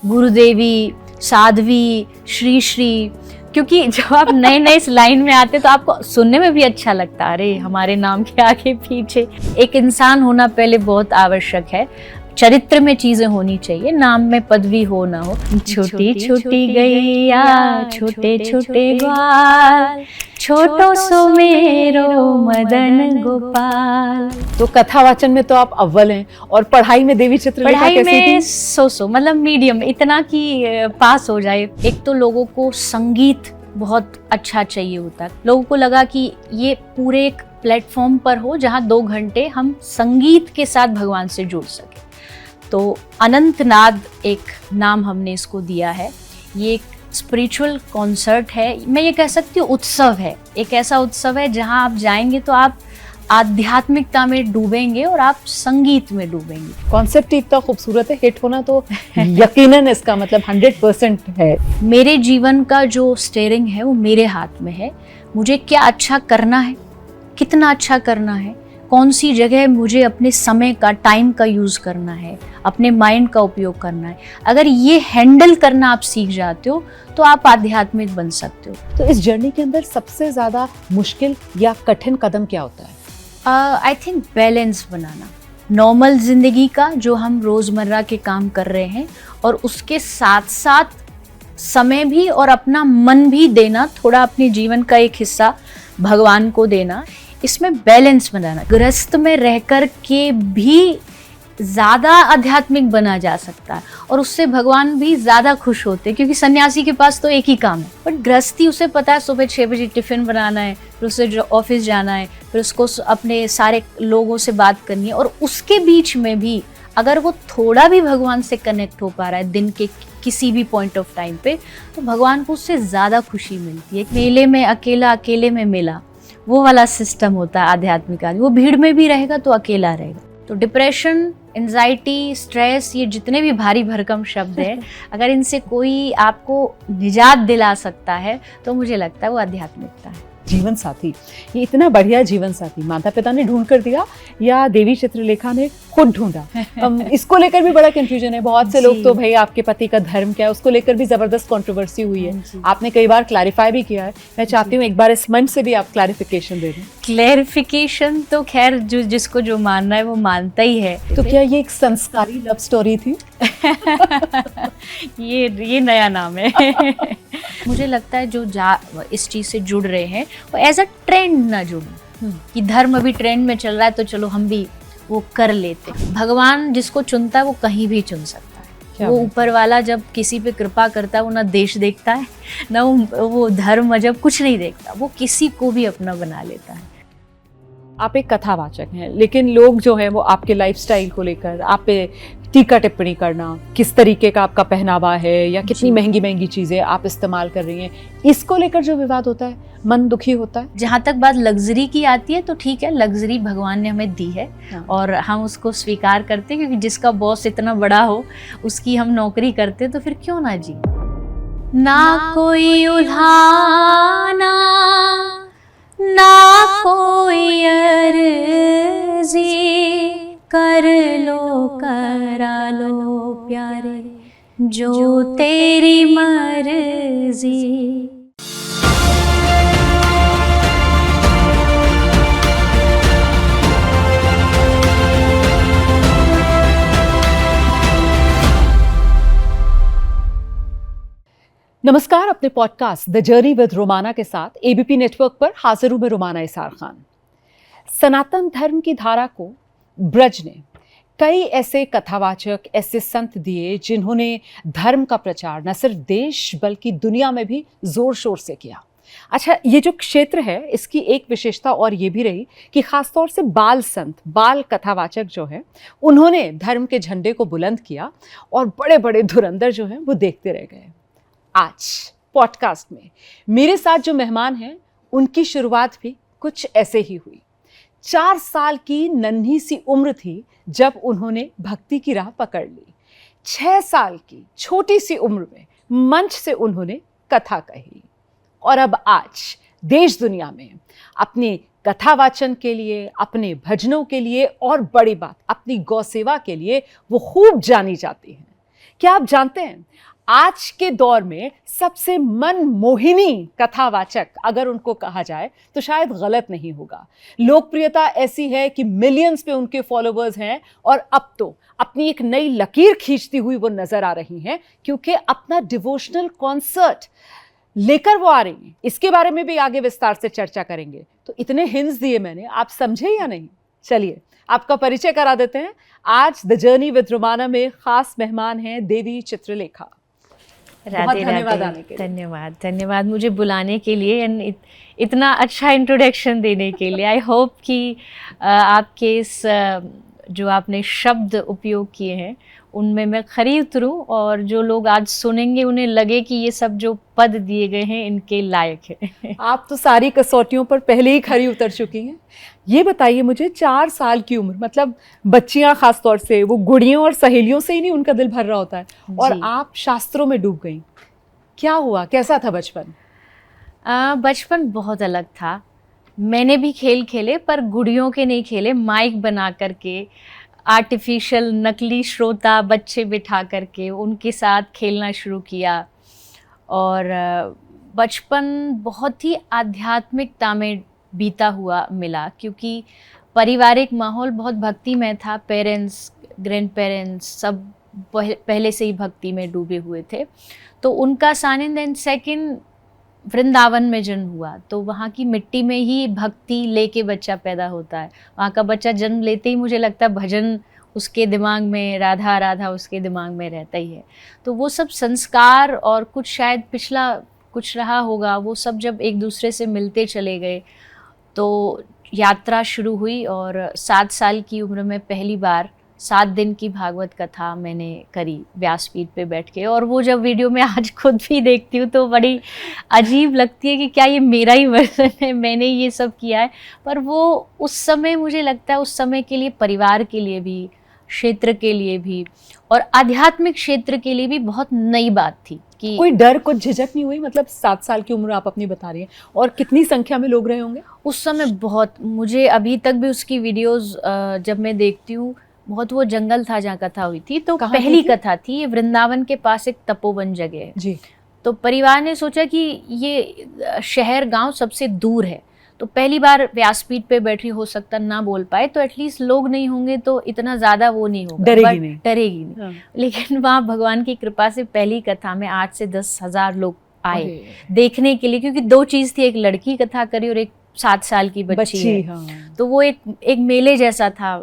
गुरुदेवी, साध्वी, श्री श्री, क्योंकि जब आप नए नए इस लाइन में आते तो आपको सुनने में भी अच्छा लगता है, अरे हमारे नाम के आगे पीछे एक इंसान होना पहले बहुत आवश्यक है। चरित्र में चीजें होनी चाहिए, नाम में पदवी हो ना हो। छोटी छोटी गैया छोटे छोटे ग्वाल, छोटो सो मेरो मदन गोपाल। तो कथावाचन में तो आप अव्वल हैं, और पढ़ाई में देवी चित्रलेखा पढ़ाई कैसी में थी? सो मतलब मीडियम, इतना कि पास हो जाए। एक तो लोगों को संगीत बहुत अच्छा चाहिए होता है, लोगों को लगा कि ये पूरे एक प्लेटफॉर्म पर हो जहाँ 2 घंटे हम संगीत के साथ भगवान से जुड़ सके। तो अनंतनाद एक नाम हमने इसको दिया है। ये एक स्पिरिचुअल कॉन्सर्ट है, मैं ये कह सकती हूँ उत्सव है। एक ऐसा उत्सव है जहाँ आप जाएंगे तो आप आध्यात्मिकता में डूबेंगे और आप संगीत में डूबेंगे। कॉन्सेप्ट ही इतना खूबसूरत है, हिट होना तो यकीनन इसका मतलब 100% है। मेरे जीवन का जो स्टीयरिंग है वो मेरे हाथ में है। मुझे क्या अच्छा करना है, कितना अच्छा करना है, कौन सी जगह मुझे अपने समय का, टाइम का यूज़ करना है, अपने माइंड का उपयोग करना है। अगर ये हैंडल करना आप सीख जाते हो तो आप आध्यात्मिक बन सकते हो। तो इस जर्नी के अंदर सबसे ज़्यादा मुश्किल या कठिन कदम क्या होता है? I think balance banana, normal जिंदगी का जो हम रोज़मर्रा के काम कर रहे हैं और उसके साथ साथ समय भी और अपना मन भी देना, थोड़ा अपने जीवन का एक हिस्सा भगवान को देना, इसमें बैलेंस बनाना। गृहस्थ में रहकर के भी ज़्यादा आध्यात्मिक बना जा सकता है और उससे भगवान भी ज़्यादा खुश होते हैं, क्योंकि सन्यासी के पास तो एक ही काम है। बट गृहस्थी, उसे पता है सुबह 6 बजे टिफ़िन बनाना है, फिर उसे जो ऑफिस जाना है, फिर उसको अपने सारे लोगों से बात करनी है, और उसके बीच में भी अगर वो थोड़ा भी भगवान से कनेक्ट हो पा रहा है दिन के किसी भी पॉइंट ऑफ टाइम पे, तो भगवान को उससे ज़्यादा खुशी मिलती है। मेले में अकेला, अकेले में मिला, वो वाला सिस्टम होता है आध्यात्मिक आदमी। वो भीड़ में भी रहेगा तो अकेला रहेगा। तो डिप्रेशन, एंजाइटी, स्ट्रेस, ये जितने भी भारी भरकम शब्द हैं, अगर इनसे कोई आपको निजात दिला सकता है तो मुझे लगता है वो आध्यात्मिकता है। जीवन साथी, ये इतना बढ़िया जीवन साथी माता पिता ने ढूंढ कर दिया या देवी चित्रलेखा ने खुद ढूंढा? इसको लेकर भी बड़ा कंफ्यूजन है। बहुत से लोग तो भाई आपके पति का धर्म क्या है उसको लेकर भी जबरदस्त कंट्रोवर्सी हुई है। आपने कई बार क्लैरिफाई भी किया है। मैं चाहती हूँ एक बार इस मंच से भी आप क्लैरिफिकेशन दे दें। क्लैरिफिकेशन तो खैर जिसको जो मानना है वो मानता ही है। तो क्या ये एक संस्कारी लव स्टोरी थी? ये नया नाम है। मुझे लगता है जो इस चीज से जुड़ रहे हैं वो एज अ ट्रेंड ना जुड़े, कि धर्म अभी ट्रेंड में चल रहा है तो चलो हम भी वो कर लेते। भगवान जिसको चुनता है वो कहीं भी चुन सकता है। वो ऊपर वाला जब किसी पे कृपा करता है वो ना देश देखता है, ना वो धर्म मजहब कुछ नहीं देखता, वो किसी को भी अपना बना लेता है। आप एक कथावाचक हैं, लेकिन लोग जो हैं वो आपके लाइफस्टाइल को लेकर आप पे टीका टिप्पणी करना, किस तरीके का आपका पहनावा है या कितनी महंगी महंगी चीज़ें आप इस्तेमाल कर रही हैं, इसको लेकर जो विवाद होता है, मन दुखी होता है। जहाँ तक बात लग्जरी की आती है तो ठीक है, लग्जरी भगवान ने हमें दी है और हम उसको स्वीकार करते हैं, क्योंकि जिसका बॉस इतना बड़ा हो उसकी हम नौकरी करते तो फिर क्यों ना जी। ना कोई उल्हाना, ना कोई अर्जी, कर लो करा लो प्यारे जो तेरी मर्जी। नमस्कार, अपने podcast the journey with Romana के साथ एबीपी नेटवर्क पर हाजिर हूं मैं रोमाना इसार खान। सनातन धर्म की धारा को ब्रज ने कई ऐसे कथावाचक, ऐसे संत दिए जिन्होंने धर्म का प्रचार न सिर्फ देश बल्कि दुनिया में भी जोर शोर से किया। अच्छा, ये जो क्षेत्र है इसकी एक विशेषता और ये भी रही कि खासतौर से बाल संत, बाल कथावाचक जो है, उन्होंने धर्म के झंडे को बुलंद किया और बड़े बड़े धुरंधर जो हैं वो देखते रह गए। आज पॉडकास्ट में मेरे साथ जो मेहमान हैं उनकी शुरुआत भी कुछ ऐसे ही हुई। 4 साल की नन्ही सी उम्र थी जब उन्होंने भक्ति की राह पकड़ ली। 6 साल की छोटी सी उम्र में मंच से उन्होंने कथा कही और अब आज देश दुनिया में अपने कथावाचन के लिए, अपने भजनों के लिए और बड़ी बात अपनी गौ सेवा के लिए वो खूब जानी जाती हैं। क्या आप जानते हैं आज के दौर में सबसे मनमोहिनी कथावाचक अगर उनको कहा जाए तो शायद गलत नहीं होगा। लोकप्रियता ऐसी है कि मिलियंस पे उनके फॉलोअर्स हैं और अब तो अपनी एक नई लकीर खींचती हुई वो नजर आ रही हैं क्योंकि अपना डिवोशनल कॉन्सर्ट लेकर वो आ रही हैं। इसके बारे में भी आगे विस्तार से चर्चा करेंगे। तो इतने हिंट्स दिए मैंने, आप समझे या नहीं? चलिए आपका परिचय करा देते हैं। आज द जर्नी विद रोमाना में खास मेहमान हैं देवी चित्रलेखा। बहुत धन्यवाद आने के लिए। धन्यवाद मुझे बुलाने के लिए एंड इतना अच्छा इंट्रोडक्शन देने के लिए। आई होप कि आपके इस जो आपने शब्द उपयोग किए हैं उनमें मैं खरी उतरूं और जो लोग आज सुनेंगे उन्हें लगे कि ये सब जो पद दिए गए हैं इनके लायक है। आप तो सारी कसौटियों पर पहले ही खरी उतर चुकी हैं। ये बताइए मुझे, 4 साल की उम्र, मतलब बच्चियां खास तौर से वो गुड़ियों और सहेलियों से ही नहीं उनका दिल भर रहा होता है, और आप शास्त्रों में डूब गई। क्या हुआ, कैसा था बचपन? बचपन बहुत अलग था। मैंने भी खेल खेले पर गुड़ियों के नहीं खेले। माइक बना करके आर्टिफिशियल नकली श्रोता बच्चे बिठा करके उनके साथ खेलना शुरू किया। और बचपन बहुत ही आध्यात्मिकता में बीता हुआ मिला क्योंकि पारिवारिक माहौल बहुत भक्तिमय था। पेरेंट्स, ग्रैंड पेरेंट्स सब पहले से ही भक्ति में डूबे हुए थे, तो उनका सानिध्य। एंड सेकंड, वृंदावन में जन्म हुआ तो वहाँ की मिट्टी में ही भक्ति लेके बच्चा पैदा होता है। वहाँ का बच्चा जन्म लेते ही मुझे लगता है भजन उसके दिमाग में, राधा राधा उसके दिमाग में रहता ही है। तो वो सब संस्कार और कुछ शायद पिछला कुछ रहा होगा, वो सब जब एक दूसरे से मिलते चले गए तो यात्रा शुरू हुई। और 7 साल की उम्र में पहली बार 7 दिन की भागवत कथा मैंने करी व्यासपीठ पे बैठ के। और वो जब वीडियो में आज खुद भी देखती हूँ तो बड़ी अजीब लगती है कि क्या ये मेरा ही वर्जन है, मैंने ये सब किया है। पर वो उस समय मुझे लगता है उस समय के लिए, परिवार के लिए भी, क्षेत्र के लिए भी और आध्यात्मिक क्षेत्र के लिए भी बहुत नई बात थी। कि कोई डर, कुछ झिझक नहीं हुई? मतलब 7 साल की उम्र आप अपनी बता रही हैं, और कितनी संख्या में लोग रहे होंगे उस समय? बहुत, मुझे अभी तक भी उसकी वीडियोस जब मैं देखती हूँ, बहुत वो जंगल था जहाँ कथा हुई थी। तो पहली कथा थी, ये वृंदावन के पास एक तपोवन जगह है जी। तो परिवार ने सोचा कि ये शहर गांव सबसे दूर है, तो पहली बार व्यासपीठ पे बैठी, हो सकता ना बोल पाए तो एटलीस्ट लोग नहीं होंगे तो इतना ज़्यादा वो नहीं होगा, डरेगी नहीं। हाँ। लेकिन वहाँ भगवान की कृपा से पहली कथा में 8 से 10 हज़ार लोग आए देखने के लिए, क्योंकि 2 चीज़ थी, एक लड़की कथा करी और एक 7 साल की बच्ची है। हाँ। तो वो एक मेले जैसा था।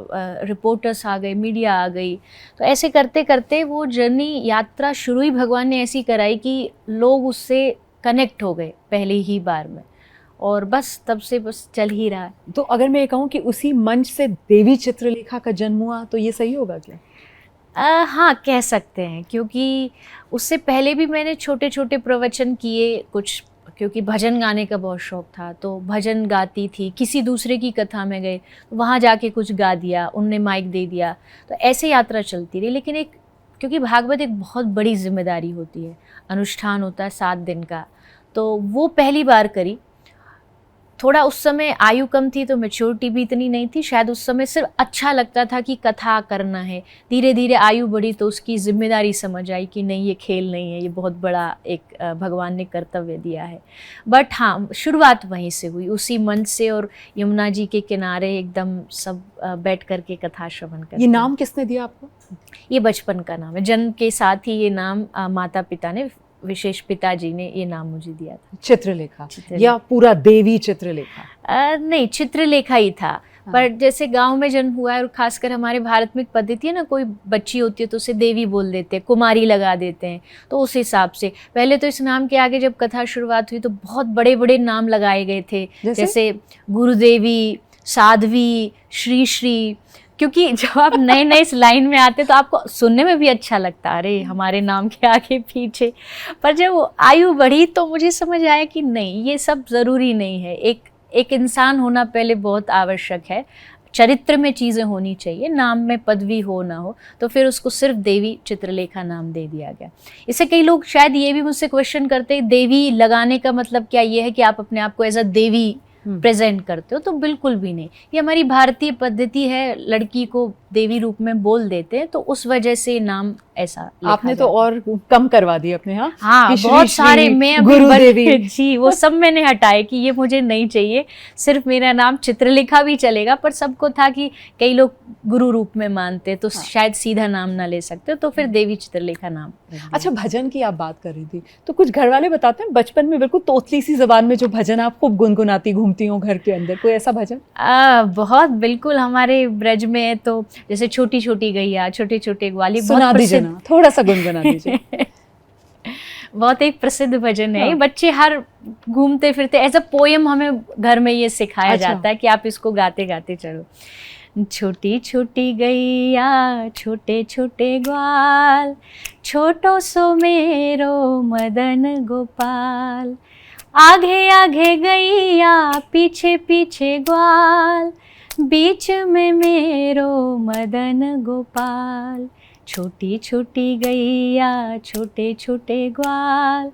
रिपोर्टर्स आ गए, मीडिया आ गई, तो ऐसे करते करते वो जर्नी, यात्रा शुरू ही भगवान ने ऐसी कराई कि लोग उससे कनेक्ट हो गए पहली ही बार में, और बस तब से बस चल ही रहा है। तो अगर मैं ये कहूँ कि उसी मंच से देवी चित्रलेखा का जन्म हुआ तो ये सही होगा क्या? हाँ, कह सकते हैं, क्योंकि उससे पहले भी मैंने छोटे छोटे प्रवचन किए कुछ, क्योंकि भजन गाने का बहुत शौक था तो भजन गाती थी। किसी दूसरे की कथा में गए तो वहाँ जाके कुछ गा दिया, उनने माइक दे दिया, तो ऐसे यात्रा चलती रही। लेकिन क्योंकि भागवत एक बहुत बड़ी जिम्मेदारी होती है, अनुष्ठान होता है 7 दिन का, तो वो पहली बार करी। थोड़ा उस समय आयु कम थी तो मैच्योरिटी भी इतनी नहीं थी, शायद उस समय सिर्फ अच्छा लगता था कि कथा करना है। धीरे धीरे आयु बढ़ी तो उसकी जिम्मेदारी समझ आई कि नहीं, ये खेल नहीं है, ये बहुत बड़ा एक भगवान ने कर्तव्य दिया है। बट हाँ, शुरुआत वहीं से हुई, उसी मंच से, और यमुना जी के किनारे एकदम सब बैठ करके कथा श्रवण कर। ये नाम किसने दिया आपको? ये बचपन का नाम है, जन्म के साथ ही ये नाम माता पिता ने, विशेष पिताजी ने ये नाम मुझे दिया था। चित्रलेखा या पूरा देवी चित्रलेखा? नहीं, चित्रलेखा ही था। पर जैसे गांव में जन्म हुआ है, और खासकर हमारे भारत में एक पद्धति है ना, कोई बच्ची होती है तो उसे देवी बोल देते हैं, कुमारी लगा देते हैं, तो उस हिसाब से पहले तो इस नाम के आगे जब कथा शुरुआत हुई तो बहुत बड़े बड़े नाम लगाए गए थे, जैसे गुरुदेवी, साध्वी, श्री श्री, क्योंकि जब आप नए नए इस लाइन में आते तो आपको सुनने में भी अच्छा लगता, अरे हमारे नाम के आगे पीछे। पर जब आयु बढ़ी तो मुझे समझ आया कि नहीं, ये सब ज़रूरी नहीं है। एक इंसान होना पहले बहुत आवश्यक है, चरित्र में चीज़ें होनी चाहिए, नाम में पदवी हो ना हो, तो फिर उसको सिर्फ देवी चित्रलेखा नाम दे दिया गया। इससे कई लोग शायद ये भी मुझसे क्वेश्चन करते हैं, देवी लगाने का मतलब क्या ये है कि आप अपने आप को एज अ देवी प्रेजेंट करते हो? तो बिल्कुल भी नहीं, ये हमारी भारतीय पद्धति है लड़की को देवी रूप में बोल देते हैं, तो उस वजह से नाम ऐसा लिखा आपने तो जाता है। और कम करवा दिए अपने, हाँ हाँ, कि श्री बहुत श्री सारे मैं अभी गुरु देवी। जी, वो सब मैंने हटाए कि ये मुझे नहीं चाहिए। सिर्फ मेरा नाम चित्रलेखा भी चलेगा, पर सबको था कि कई लोग गुरु रूप में मानते, तो शायद सीधा नाम ना ले सकते, तो फिर देवी चित्रलेखा नाम रख दिया। अच्छा, भजन की आप बात कर रही थी, तो कुछ घर वाले बताते हैं बचपन में बिल्कुल तोतली सी जबान में जो भजन आप खूब गुनगुनाती घूमती हो घर के अंदर, कोई ऐसा भजन? बहुत बिल्कुल, हमारे ब्रज में तो जैसे छोटी छोटी गैया छोटे छोटे ग्वाली सुना बहुत दीजिए प्रसिद्ध ना, थोड़ा सा गुनगुना दीजिए। बहुत एक प्रसिद्ध भजन है। हाँ। बच्चे हर घूमते फिरते एज अ पोयम हमें घर में ये सिखाया अच्छा। जाता है कि आप इसको गाते गाते चलो। छोटी छोटी गैया छोटे छोटे ग्वाल, छोटो सो मेरो मदन गोपाल, आगे आगे गैया पीछे पीछे ग्वाल, बीच में मेरो मदन गोपाल, छोटी छोटी गैया छोटे छोटे ग्वाल,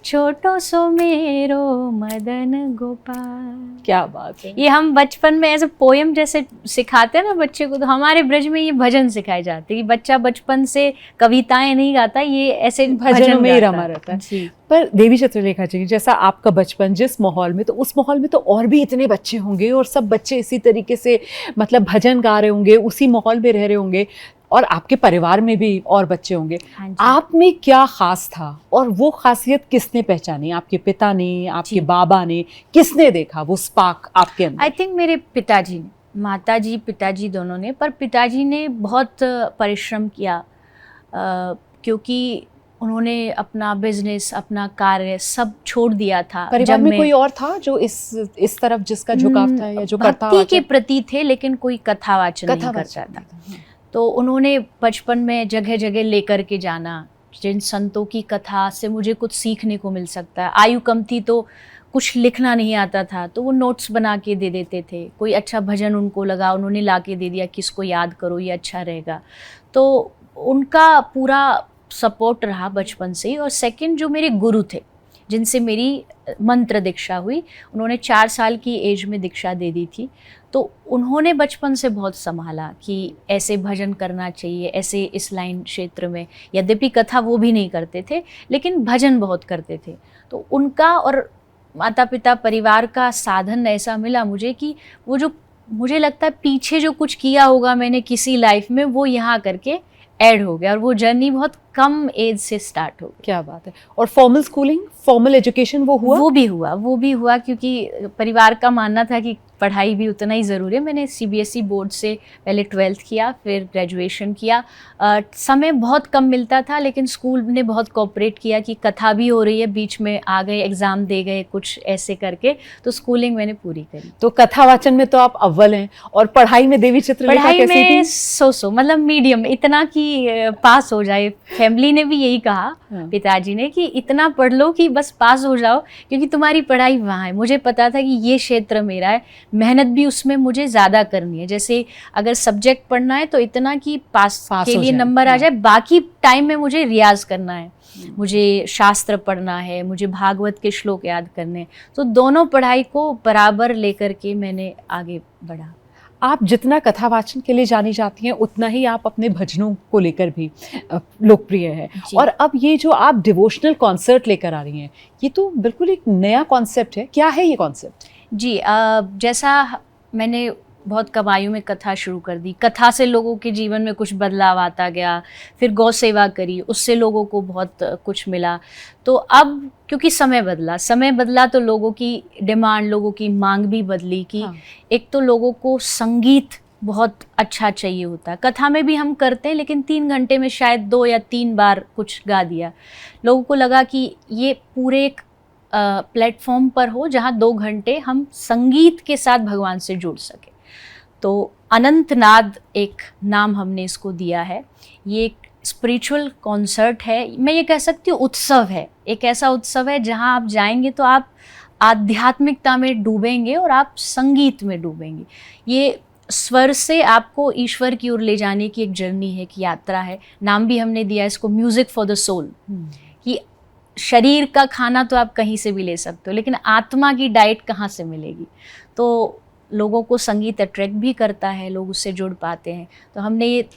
छोटो सो मेरो मदन गोपाल। क्या बात है। ये हम बचपन में ऐसे पोयम जैसे सिखाते हैं ना बच्चे को, तो हमारे ब्रज में ये भजन सिखाए जाते हैं कि बच्चा बचपन से कविताएं नहीं गाता, ये ऐसे भजनों में ही गाता रमा रहता है। जी। पर देवी चित्रलेखा जी, जैसा आपका बचपन जिस माहौल में, तो उस माहौल में तो और भी इतने बच्चे होंगे और सब बच्चे इसी तरीके से मतलब भजन गा रहे होंगे, उसी माहौल में रह रहे होंगे, और आपके परिवार में भी और बच्चे होंगे। हाँ जी। आप में क्या खास था और वो खासियत किसने पहचानी? आपके पिता ने, आपके जी। बाबा ने, किसने देखा वो स्पार्क आपके अंदर? आई थिंक मेरे पिताजी ने, माताजी पिताजी दोनों ने, पर पिताजी ने बहुत परिश्रम किया, क्योंकि उन्होंने अपना बिजनेस अपना कार्य सब छोड़ दिया था। परिवार जब में मैं कोई और था जो इस तरफ जिसका झुकाव था या जो करता भक्ति के प्रति थे, लेकिन कोई कथावाचन नहीं कथावाचन करता था। तो उन्होंने बचपन में जगह जगह लेकर के जाना, जिन संतों की कथा से मुझे कुछ सीखने को मिल सकता है। आयु कम थी तो कुछ लिखना नहीं आता था, तो वो नोट्स बना के दे देते थे। कोई अच्छा भजन उनको लगा, उन्होंने ला के दे दिया कि इसको याद करो, ये अच्छा रहेगा। तो उनका पूरा सपोर्ट रहा बचपन से ही। और सेकंड, जो मेरे गुरु थे जिनसे मेरी मंत्र दीक्षा हुई, उन्होंने 4 साल की एज में दीक्षा दे दी थी। तो उन्होंने बचपन से बहुत संभाला कि ऐसे भजन करना चाहिए, ऐसे इस लाइन क्षेत्र में। यद्यपि कथा वो भी नहीं करते थे, लेकिन भजन बहुत करते थे। तो उनका और माता पिता परिवार का साधन ऐसा मिला मुझे कि वो जो मुझे लगता है पीछे जो कुछ किया होगा मैंने किसी लाइफ में, वो यहाँ करके ऐड हो गया, और वो जर्नी बहुत कम एज से स्टार्ट हो गई। क्या बात है। और फॉर्मल स्कूलिंग, फॉर्मल एजुकेशन वो हुआ? वो भी हुआ क्योंकि परिवार का मानना था कि पढ़ाई भी उतना ही ज़रूरी है। मैंने सीबीएसई बोर्ड से पहले 12th किया, फिर ग्रेजुएशन किया। समय बहुत कम मिलता था, लेकिन स्कूल ने बहुत कोऑपरेट किया कि कथा भी हो रही है, बीच में आ गए, एग्ज़ाम दे गए, कुछ ऐसे करके, तो स्कूलिंग मैंने पूरी करी। तो कथावाचन में तो आप अव्वल हैं, और पढ़ाई में देवी चित्रलेखा पढ़ाई कैसी में थी? सो मतलब मीडियम, इतना कि पास हो जाए। फैमिली ने भी यही कहा, हाँ। पिताजी ने, कि इतना पढ़ लो कि बस पास हो जाओ, क्योंकि तुम्हारी पढ़ाई वहाँ है। मुझे पता था कि ये क्षेत्र मेरा है, मेहनत भी उसमें मुझे ज़्यादा करनी है। जैसे अगर सब्जेक्ट पढ़ना है तो इतना कि पास के हो लिए जाए। नंबर आ जाए, बाकी टाइम में मुझे रियाज करना है, मुझे शास्त्र पढ़ना है, मुझे भागवत के श्लोक याद करने हैं। तो दोनों पढ़ाई को बराबर लेकर के मैंने आगे बढ़ा। आप जितना कथावाचन के लिए जानी जाती हैं, उतना ही आप अपने भजनों को लेकर भी लोकप्रिय है। जी। और अब ये जो आप डिवोशनल कॉन्सर्ट लेकर आ रही हैं, ये तो बिल्कुल एक नया कॉन्सेप्ट है। क्या है ये कॉन्सेप्ट? जी, जैसा मैंने बहुत कम आयु में कथा शुरू कर दी, कथा से लोगों के जीवन में कुछ बदलाव आता गया। फिर गौ सेवा करी, उससे लोगों को बहुत कुछ मिला। तो अब क्योंकि समय बदला तो लोगों की डिमांड, लोगों की मांग भी बदली कि हाँ। एक तो लोगों को संगीत बहुत अच्छा चाहिए होता है। कथा में भी हम करते हैं, लेकिन 3 घंटे में शायद 2 या 3 बार कुछ गा दिया। लोगों को लगा कि ये पूरे एक प्लेटफॉर्म पर हो जहाँ 2 घंटे हम संगीत के साथ भगवान से जुड़ सके। तो अनंतनाद एक नाम हमने इसको दिया है। ये एक स्पिरिचुअल कॉन्सर्ट है, मैं ये कह सकती हूँ उत्सव है। एक ऐसा उत्सव है जहाँ आप जाएंगे तो आप आध्यात्मिकता में डूबेंगे और आप संगीत में डूबेंगे। ये स्वर से आपको ईश्वर की ओर ले जाने की एक जर्नी है, एक यात्रा है। नाम भी हमने दिया इसको म्यूजिक फॉर द सोल, कि शरीर का खाना तो आप कहीं से भी ले सकते हो, लेकिन आत्मा की डाइट कहाँ से मिलेगी। तो लोगों को संगीत अट्रैक्ट भी करता है, लोग उससे जुड़ पाते हैं। तो हमने ये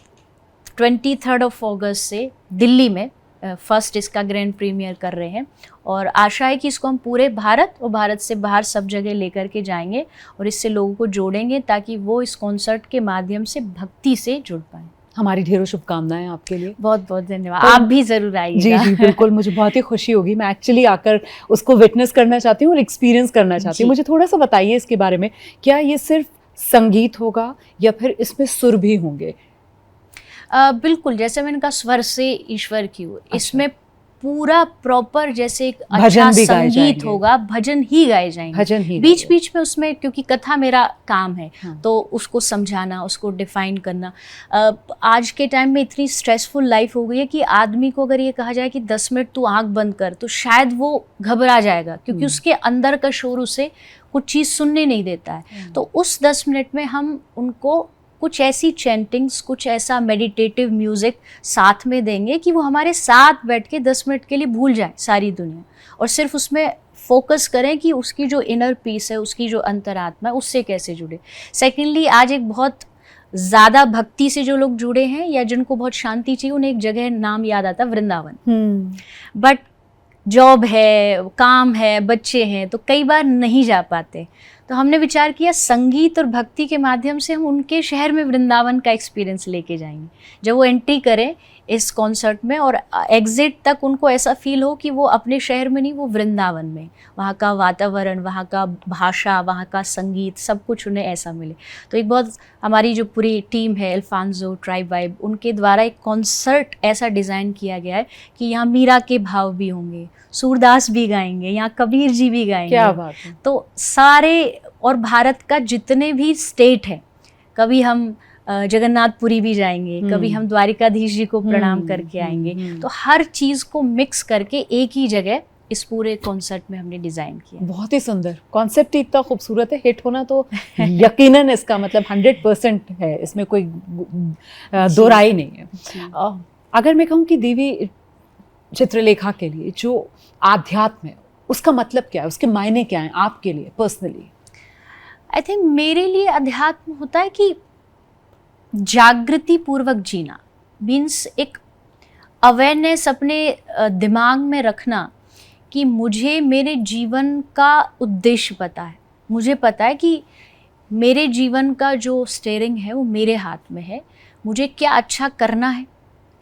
23 अगस्त से दिल्ली में फर्स्ट इसका ग्रैंड प्रीमियर कर रहे हैं और आशा है कि इसको हम पूरे भारत और भारत से बाहर सब जगह लेकर के जाएंगे और इससे लोगों को जोड़ेंगे ताकि वो इस कॉन्सर्ट के माध्यम से भक्ति से जुड़ पाएं। हमारी ढेरों शुभकामनाएं आपके लिए। बहुत बहुत धन्यवाद। आप भी जरूर आइएगा। जी जी बिल्कुल, मुझे बहुत ही खुशी होगी। मैं एक्चुअली आकर उसको विटनेस करना चाहती हूँ और एक्सपीरियंस करना चाहती हूँ। मुझे थोड़ा सा बताइए इसके बारे में, क्या ये सिर्फ संगीत होगा या फिर इसमें सुर भी होंगे? बिल्कुल, जैसे मैंने कहा स्वर से ईश्वर की ओर, इसमें पूरा प्रॉपर जैसे एक अच्छा भजन भी गाए संगीत जाएंगे। होगा, भजन ही गाए जाएंगे, भजन ही बीच बीच में उसमें, क्योंकि कथा मेरा काम है। हाँ। तो उसको समझाना, उसको डिफाइन करना। आज के टाइम में इतनी स्ट्रेसफुल लाइफ हो गई है कि आदमी को अगर ये कहा जाए कि 10 मिनट तू आंख बंद कर, तो शायद वो घबरा जाएगा, क्योंकि उसके अंदर का शोर उसे कुछ चीज़ सुनने नहीं देता है। तो उस 10 मिनट में हम उनको कुछ ऐसी चैंटिंग्स, कुछ ऐसा मेडिटेटिव म्यूज़िक साथ में देंगे कि वो हमारे साथ बैठ के 10 मिनट के लिए भूल जाए सारी दुनिया और सिर्फ उसमें फोकस करें कि उसकी जो इनर पीस है, उसकी जो अंतरात्मा है, उससे कैसे जुड़े। सेकेंडली, आज एक बहुत ज़्यादा भक्ति से जो लोग जुड़े हैं या जिनको बहुत शांति चाहिए, उन्हें एक जगह नाम याद आता है, वृंदावन। बट जॉब है, काम है, बच्चे हैं, तो कई बार नहीं जा पाते। तो हमने विचार किया संगीत और भक्ति के माध्यम से हम उनके शहर में वृंदावन का एक्सपीरियंस लेके जाएंगे। जब वो एंट्री करें इस कॉन्सर्ट में और एग्जिट तक उनको ऐसा फील हो कि वो अपने शहर में नहीं, वो वृंदावन में, वहाँ का वातावरण, वहाँ का भाषा, वहाँ का संगीत, सब कुछ उन्हें ऐसा मिले। तो एक बहुत हमारी जो पूरी टीम है, अल्फांसो, ट्राइब वाइब, उनके द्वारा एक कॉन्सर्ट ऐसा डिज़ाइन किया गया है कि यहाँ मीरा के भाव भी होंगे, सूरदास भी गाएंगे, यहाँ कबीर जी भी गाएंगे। क्या बात है। तो सारे, और भारत का जितने भी स्टेट हैं, कभी हम जगन्नाथपुरी भी जाएंगे, कभी हम द्वारिकाधीश जी को प्रणाम करके आएंगे। तो हर चीज़ को मिक्स करके एक ही जगह इस पूरे कॉन्सर्ट में हमने डिज़ाइन किया। बहुत ही सुंदर कॉन्सेप्ट, इतना खूबसूरत है। हिट होना तो यकीनन इसका मतलब 100% है, इसमें कोई दो राय नहीं है। अगर मैं कहूँ कि देवी चित्रलेखा के लिए जो आध्यात्म है, उसका मतलब क्या है, उसके मायने क्या हैं आपके लिए पर्सनली? आई थिंक मेरे लिए अध्यात्म होता है कि जागृति पूर्वक जीना, मीन्स एक अवेयरनेस अपने दिमाग में रखना कि मुझे मेरे जीवन का उद्देश्य पता है। मुझे पता है कि मेरे जीवन का जो स्टीयरिंग है वो मेरे हाथ में है। मुझे क्या अच्छा करना है,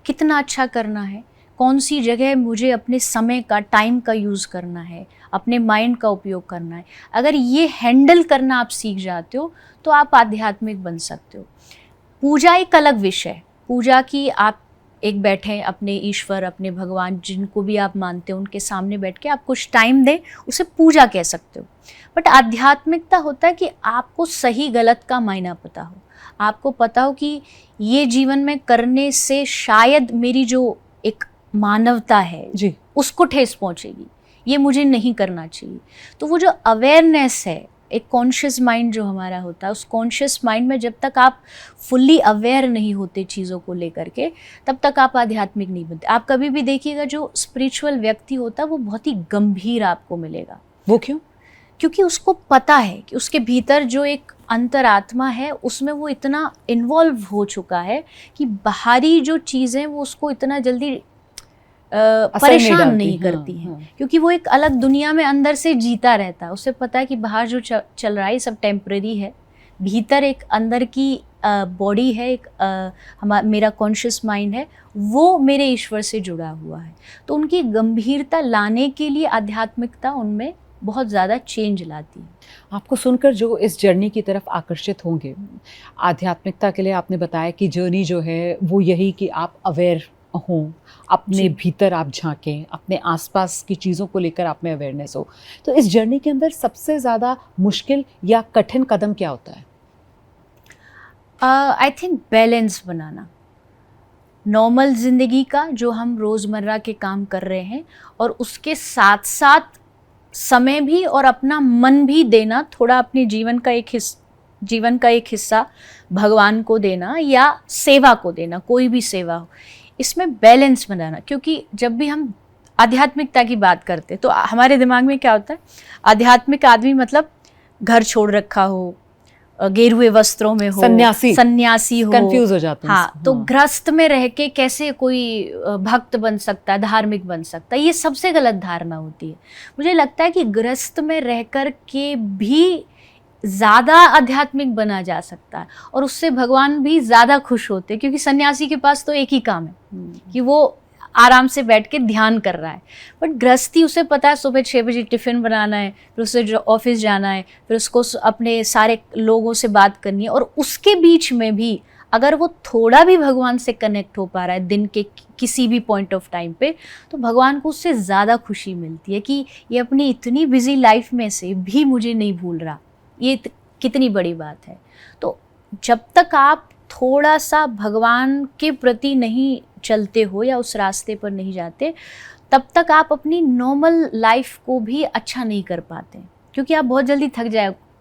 कितना अच्छा करना है, कौन सी जगह मुझे अपने समय का, टाइम का यूज़ करना है, अपने माइंड का उपयोग करना है। अगर ये हैंडल करना आप सीख जाते हो तो आप आध्यात्मिक बन सकते हो। पूजा एक अलग विषय है। पूजा की आप एक बैठे अपने ईश्वर, अपने भगवान, जिनको भी आप मानते हो, उनके सामने बैठ के आप कुछ टाइम दें, उसे पूजा कह सकते हो। बट आध्यात्मिकता होता है कि आपको सही गलत का मायना पता हो, आपको पता हो कि ये जीवन में करने से शायद मेरी जो एक मानवता है जी, उसको ठेस पहुंचेगी, ये मुझे नहीं करना चाहिए। तो वो जो अवेयरनेस है, एक कॉन्शियस माइंड जो हमारा होता है, उस कॉन्शियस माइंड में जब तक आप फुल्ली अवेयर नहीं होते चीज़ों को लेकर के, तब तक आप आध्यात्मिक नहीं बनते। आप कभी भी देखिएगा जो स्पिरिचुअल व्यक्ति होता है वो बहुत ही गंभीर आपको मिलेगा। वो क्यों? क्योंकि उसको पता है कि उसके भीतर जो एक अंतरात्मा है उसमें वो इतना इन्वॉल्व हो चुका है कि बाहरी जो चीज़ें वो उसको इतना जल्दी परेशान नहीं करती हैं। क्योंकि वो एक अलग दुनिया में अंदर से जीता रहता है। उसे पता है कि बाहर जो चल रहा है सब टेम्परेरी है, भीतर एक अंदर की बॉडी है, एक मेरा कॉन्शियस माइंड है, वो मेरे ईश्वर से जुड़ा हुआ है। तो उनकी गंभीरता लाने के लिए आध्यात्मिकता उनमें बहुत ज़्यादा चेंज लाती है। आपको सुनकर जो इस जर्नी की तरफ आकर्षित होंगे, आध्यात्मिकता के लिए आपने बताया कि जर्नी जो है वो यही कि आप अवेयर हों, अपने भीतर आप झांकें, अपने आसपास की चीज़ों को लेकर आप में अवेयरनेस हो। तो इस जर्नी के अंदर सबसे ज़्यादा मुश्किल या कठिन कदम क्या होता है? I think balance banana, normal ज़िंदगी का जो हम रोज़मर्रा के काम कर रहे हैं और उसके साथ साथ समय भी और अपना मन भी देना, थोड़ा अपने जीवन का एक हिस्सा भगवान को देना या सेवा को देना, कोई भी सेवा हो, इसमें बैलेंस बनाना। क्योंकि जब भी हम आध्यात्मिकता की बात करते तो हमारे दिमाग में क्या होता है, आध्यात्मिक आदमी मतलब घर छोड़ रखा हो, गेरुए वस्त्रों में हो, सन्यासी हो, कंफ्यूज हो जाते हैं। हाँ, तो गृहस्थ में रह के कैसे कोई भक्त बन सकता है, धार्मिक बन सकता है, ये सबसे गलत धारणा होती है। मुझे लगता है कि गृहस्थ में रह कर के भी ज़्यादा आध्यात्मिक बना जा सकता है और उससे भगवान भी ज़्यादा खुश होते हैं, क्योंकि सन्यासी के पास तो एक ही काम है कि वो आराम से बैठ के ध्यान कर रहा है। बट गृहस्थी, उसे पता है सुबह 6 बजे टिफ़िन बनाना है, फिर उसे जो ऑफिस जाना है, फिर उसको अपने सारे लोगों से बात करनी है, और उसके बीच में भी अगर वो थोड़ा भी भगवान से कनेक्ट हो पा रहा है दिन के किसी भी पॉइंट ऑफ टाइम पे, तो भगवान को उससे ज़्यादा खुशी मिलती है कि ये अपनी इतनी बिजी लाइफ में से भी मुझे नहीं भूल रहा। ये कितनी बड़ी बात है। तो जब तक आप थोड़ा सा भगवान के प्रति नहीं चलते हो या उस रास्ते पर नहीं जाते, तब तक आप अपनी नॉर्मल लाइफ को भी अच्छा नहीं कर पाते, क्योंकि आप बहुत जल्दी थक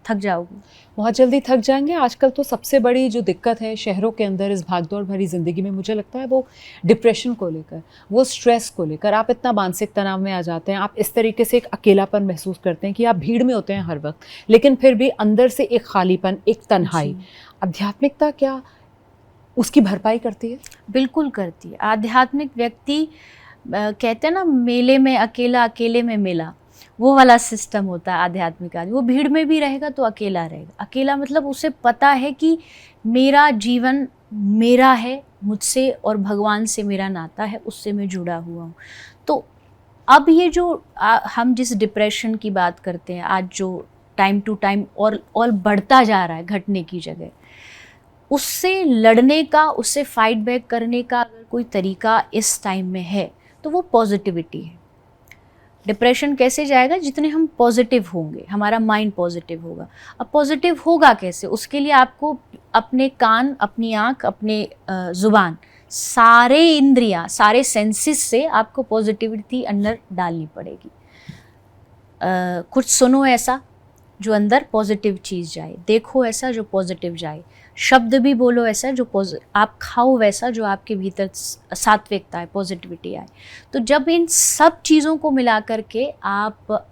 जाओगे। बहुत जल्दी थक जाएंगे। आजकल तो सबसे बड़ी जो दिक्कत है शहरों के अंदर इस भागदौड़ भरी ज़िंदगी में, मुझे लगता है वो डिप्रेशन को लेकर, वो स्ट्रेस को लेकर। आप इतना मानसिक तनाव में आ जाते हैं, आप इस तरीके से एक अकेलापन महसूस करते हैं कि आप भीड़ में होते हैं हर वक्त, लेकिन फिर भी अंदर से एक खालीपन, एक तन्हाई। आध्यात्मिकता क्या उसकी भरपाई करती है? बिल्कुल करती है। आध्यात्मिक व्यक्ति, कहते हैं ना, मेले में अकेला अकेले में मिला, वो वाला सिस्टम होता है आध्यात्मिक आदमी। वो भीड़ में भी रहेगा तो अकेला रहेगा। अकेला मतलब उसे पता है कि मेरा जीवन मेरा है, मुझसे और भगवान से मेरा नाता है, उससे मैं जुड़ा हुआ हूँ। तो अब ये जो हम जिस डिप्रेशन की बात करते हैं आज, जो टाइम टू टाइम और बढ़ता जा रहा है घटने की जगह, उससे लड़ने का, उससे फाइट बैक करने का अगर कोई तरीका इस टाइम में है तो वो पॉजिटिविटी है। डिप्रेशन कैसे जाएगा? जितने हम पॉजिटिव होंगे, हमारा माइंड पॉजिटिव होगा। अब पॉजिटिव होगा कैसे? उसके लिए आपको अपने कान, अपनी आँख, अपने ज़ुबान, सारे इंद्रियाँ, सारे सेंसेस से आपको पॉजिटिविटी अंदर डालनी पड़ेगी। कुछ सुनो ऐसा जो अंदर पॉजिटिव चीज़ जाए, देखो ऐसा जो पॉजिटिव जाए, शब्द भी बोलो ऐसा जो आप खाओ वैसा जो आपके भीतर सात्विकता है, पॉजिटिविटी आए। तो जब इन सब चीज़ों को मिला करके आप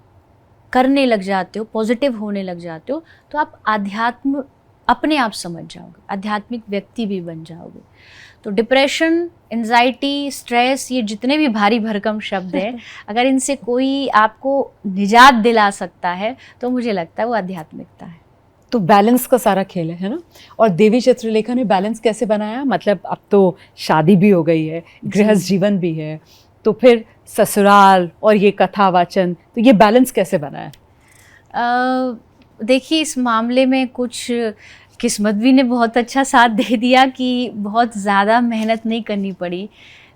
करने लग जाते हो, पॉजिटिव होने लग जाते हो, तो आप अध्यात्म अपने आप समझ जाओगे, आध्यात्मिक व्यक्ति भी बन जाओगे। तो डिप्रेशन, एंजाइटी, स्ट्रेस, ये जितने भी भारी भरकम शब्द हैं, अगर इनसे कोई आपको निजात दिला सकता है तो मुझे लगता है वो आध्यात्मिकता है। तो बैलेंस का सारा खेल है ना? और देवी चित्रलेखा ने बैलेंस कैसे बनाया? मतलब अब तो शादी भी हो गई है, गृहस्थ जीवन भी है, तो फिर ससुराल और ये कथा वाचन, तो ये बैलेंस कैसे बनाया? देखिए, इस मामले में कुछ किस्मत भी ने बहुत अच्छा साथ दे दिया कि बहुत ज़्यादा मेहनत नहीं करनी पड़ी।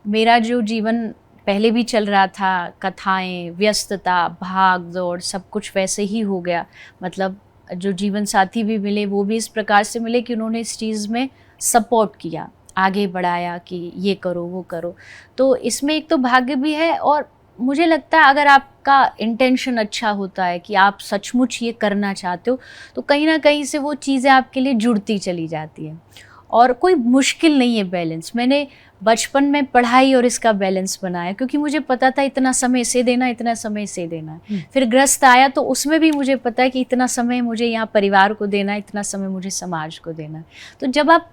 मेरा जो जीवन पहले भी चल रहा था, कथाएं, व्यस्तता, भाग दौड़, सब कुछ वैसे ही हो गया। मतलब जो जीवन साथी भी मिले वो भी इस प्रकार से मिले कि उन्होंने इस चीज़ में सपोर्ट किया, आगे बढ़ाया कि ये करो वो करो। तो इसमें एक तो भाग्य भी है, और मुझे लगता है अगर आपका इंटेंशन अच्छा होता है कि आप सचमुच ये करना चाहते हो, तो कहीं ना कहीं से वो चीज़ें आपके लिए जुड़ती चली जाती हैं। और कोई मुश्किल नहीं है बैलेंस। मैंने बचपन में पढ़ाई और इसका बैलेंस बनाया, क्योंकि मुझे पता था इतना समय से देना, इतना समय से देना है। फिर गृहस्थ आया तो उसमें भी मुझे पता है कि इतना समय मुझे यहाँ परिवार को देना है, इतना समय मुझे समाज को देना है। तो जब आप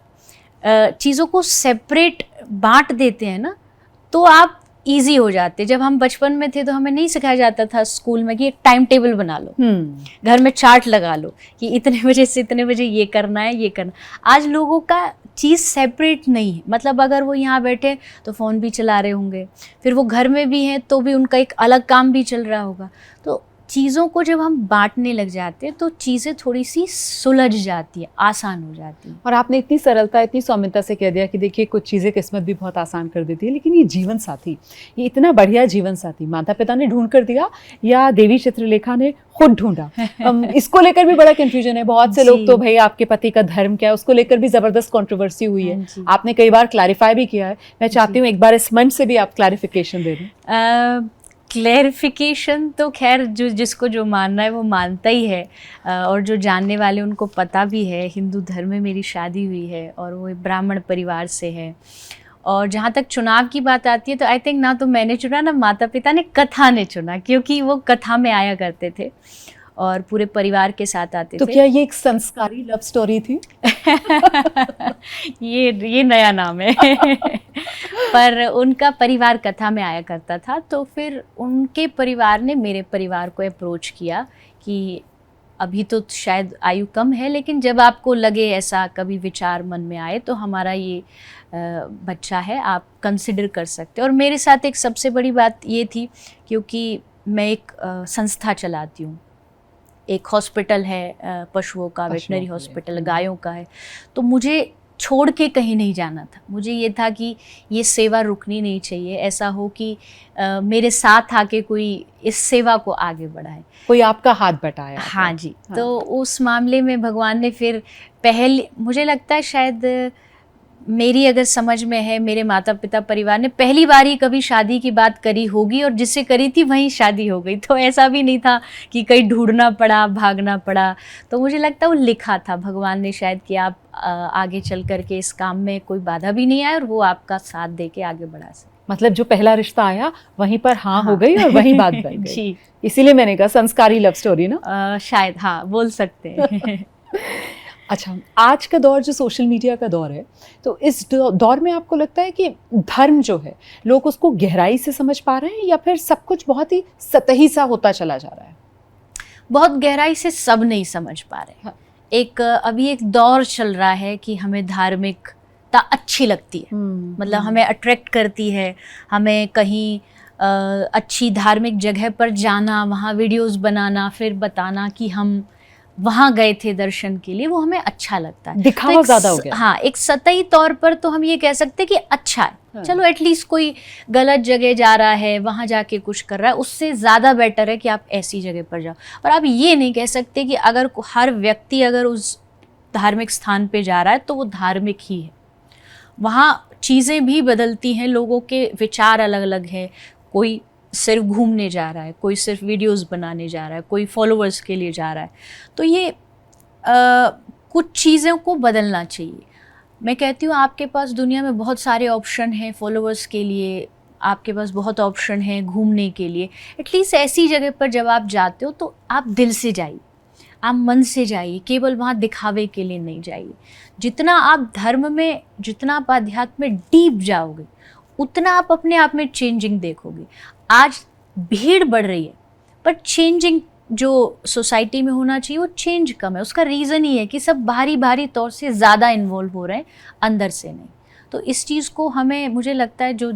चीज़ों को सेपरेट बांट देते हैं ना, तो आप ईजी हो जाते। जब हम बचपन में थे तो हमें नहीं सिखाया जाता था स्कूल में कि एक टाइम टेबल बना लो, घर में चार्ट लगा लो कि इतने बजे से इतने बजे ये करना है, ये करना। आज लोगों का चीज़ सेपरेट नहीं है। मतलब अगर वो यहाँ बैठे तो फ़ोन भी चला रहे होंगे, फिर वो घर में भी हैं तो भी उनका एक अलग काम भी चल रहा होगा। तो चीज़ों को जब हम बांटने लग जाते हैं तो चीज़ें थोड़ी सी सुलझ जाती है, आसान हो जाती है। और आपने इतनी सरलता, इतनी सौम्यता से कह दिया कि देखिए कुछ चीज़ें किस्मत भी बहुत आसान कर देती है, लेकिन ये जीवन साथी, ये इतना बढ़िया जीवन साथी माता पिता ने ढूंढ कर दिया या देवी चित्रलेखा ने खुद ढूंढा? इसको लेकर भी बड़ा कंफ्यूजन है। बहुत से लोग तो भाई आपके पति का धर्म क्या है, उसको लेकर भी ज़बरदस्त कंट्रोवर्सी हुई है। आपने कई बार क्लैरिफाई भी किया है। मैं चाहती हूँ एक बार इस मंच से भी आप क्लैरिफिकेशन दे दें। क्लैरिफिकेशन तो खैर जिसको जो मानना है वो मानता ही है, और जो जानने वाले उनको पता भी है। हिंदू धर्म में मेरी शादी हुई है और वो ब्राह्मण परिवार से है। और जहाँ तक चुनाव की बात आती है तो आई थिंक ना तो मैंने चुना, ना माता पिता ने, कथा ने चुना, क्योंकि वो कथा में आया करते थे। और पूरे परिवार के साथ आते तो थे। क्या ये एक संस्कारी लव स्टोरी थी? ये नया नाम है। पर उनका परिवार कथा में आया करता था, तो फिर उनके परिवार ने मेरे परिवार को अप्रोच किया कि अभी तो शायद आयु कम है, लेकिन जब आपको लगे ऐसा कभी विचार मन में आए तो हमारा ये बच्चा है, आप कंसिडर कर सकते हैं। और मेरे साथ एक सबसे बड़ी बात ये थी, क्योंकि मैं एक संस्था चलाती हूँ, एक हॉस्पिटल है पशुओं का, वेटनरी हॉस्पिटल, गायों का है, तो मुझे छोड़ के कहीं नहीं जाना था। मुझे ये था कि ये सेवा रुकनी नहीं चाहिए, ऐसा हो कि मेरे साथ आके कोई इस सेवा को आगे बढ़ाए, कोई आपका हाथ बटाया। हाँ जी। हाँ। तो उस मामले में भगवान ने फिर पहले, मुझे लगता है शायद मेरी अगर समझ में है, मेरे माता पिता परिवार ने पहली बार ही कभी शादी की बात करी होगी, और जिससे करी थी वहीं शादी हो गई। तो ऐसा भी नहीं था कि कहीं ढूंढना पड़ा, भागना पड़ा। तो मुझे लगता है वो लिखा था भगवान ने शायद कि आप आगे चल करके इस काम में कोई बाधा भी नहीं आए और वो आपका साथ दे के आगे बढ़ा सके। मतलब जो पहला रिश्ता आया वहीं पर हाँ हो गई और वहीं बात बन गई। जी, इसीलिए मैंने कहा संस्कारी लव स्टोरी ना। शायद हाँ बोल सकते हैं। अच्छा, आज का दौर जो सोशल मीडिया का दौर है, तो इस दौर में आपको लगता है कि धर्म जो है लोग उसको गहराई से समझ पा रहे हैं या फिर सब कुछ बहुत ही सतही सा होता चला जा रहा है? बहुत गहराई से सब नहीं समझ पा रहे। हाँ। अभी एक दौर चल रहा है कि हमें धार्मिकता अच्छी लगती है, मतलब हमें अट्रैक्ट करती है, हमें कहीं अच्छी धार्मिक जगह पर जाना, वहाँ वीडियोस बनाना, फिर बताना कि हम वहाँ गए थे दर्शन के लिए, वो हमें अच्छा लगता है। दिखावा ज्यादा हो गया। हाँ, एक सतही तौर पर तो हम ये कह सकते हैं कि अच्छा है, हाँ। चलो एटलीस्ट कोई गलत जगह जा रहा है, वहाँ जाके कुछ कर रहा है, उससे ज़्यादा बेटर है कि आप ऐसी जगह पर जाओ। और आप ये नहीं कह सकते कि अगर हर व्यक्ति अगर उस धार्मिक स्थान पे जा रहा है तो वो धार्मिक ही है। वहाँ चीज़ें भी बदलती हैं, लोगों के विचार अलग अलग हैं। कोई सिर्फ घूमने जा रहा है, कोई सिर्फ वीडियोस बनाने जा रहा है, कोई फॉलोअर्स के लिए जा रहा है। तो ये कुछ चीज़ों को बदलना चाहिए। मैं कहती हूँ आपके पास दुनिया में बहुत सारे ऑप्शन हैं फॉलोअर्स के लिए, आपके पास बहुत ऑप्शन हैं घूमने के लिए। एटलीस्ट ऐसी जगह पर जब आप जाते हो तो आप दिल से जाइए, आप मन से जाइए, केवल वहाँ दिखावे के लिए नहीं जाइए। जितना आप धर्म में, जितना आप अध्यात्म में डीप जाओगे, उतना आप अपने आप में चेंजिंग देखोगे। आज भीड़ बढ़ रही है, पर चेंजिंग जो सोसाइटी में होना चाहिए वो चेंज कम है। उसका रीज़न ही है कि सब बाहरी तौर से ज़्यादा इन्वॉल्व हो रहे हैं, अंदर से नहीं। तो इस चीज़ को हमें, मुझे लगता है जो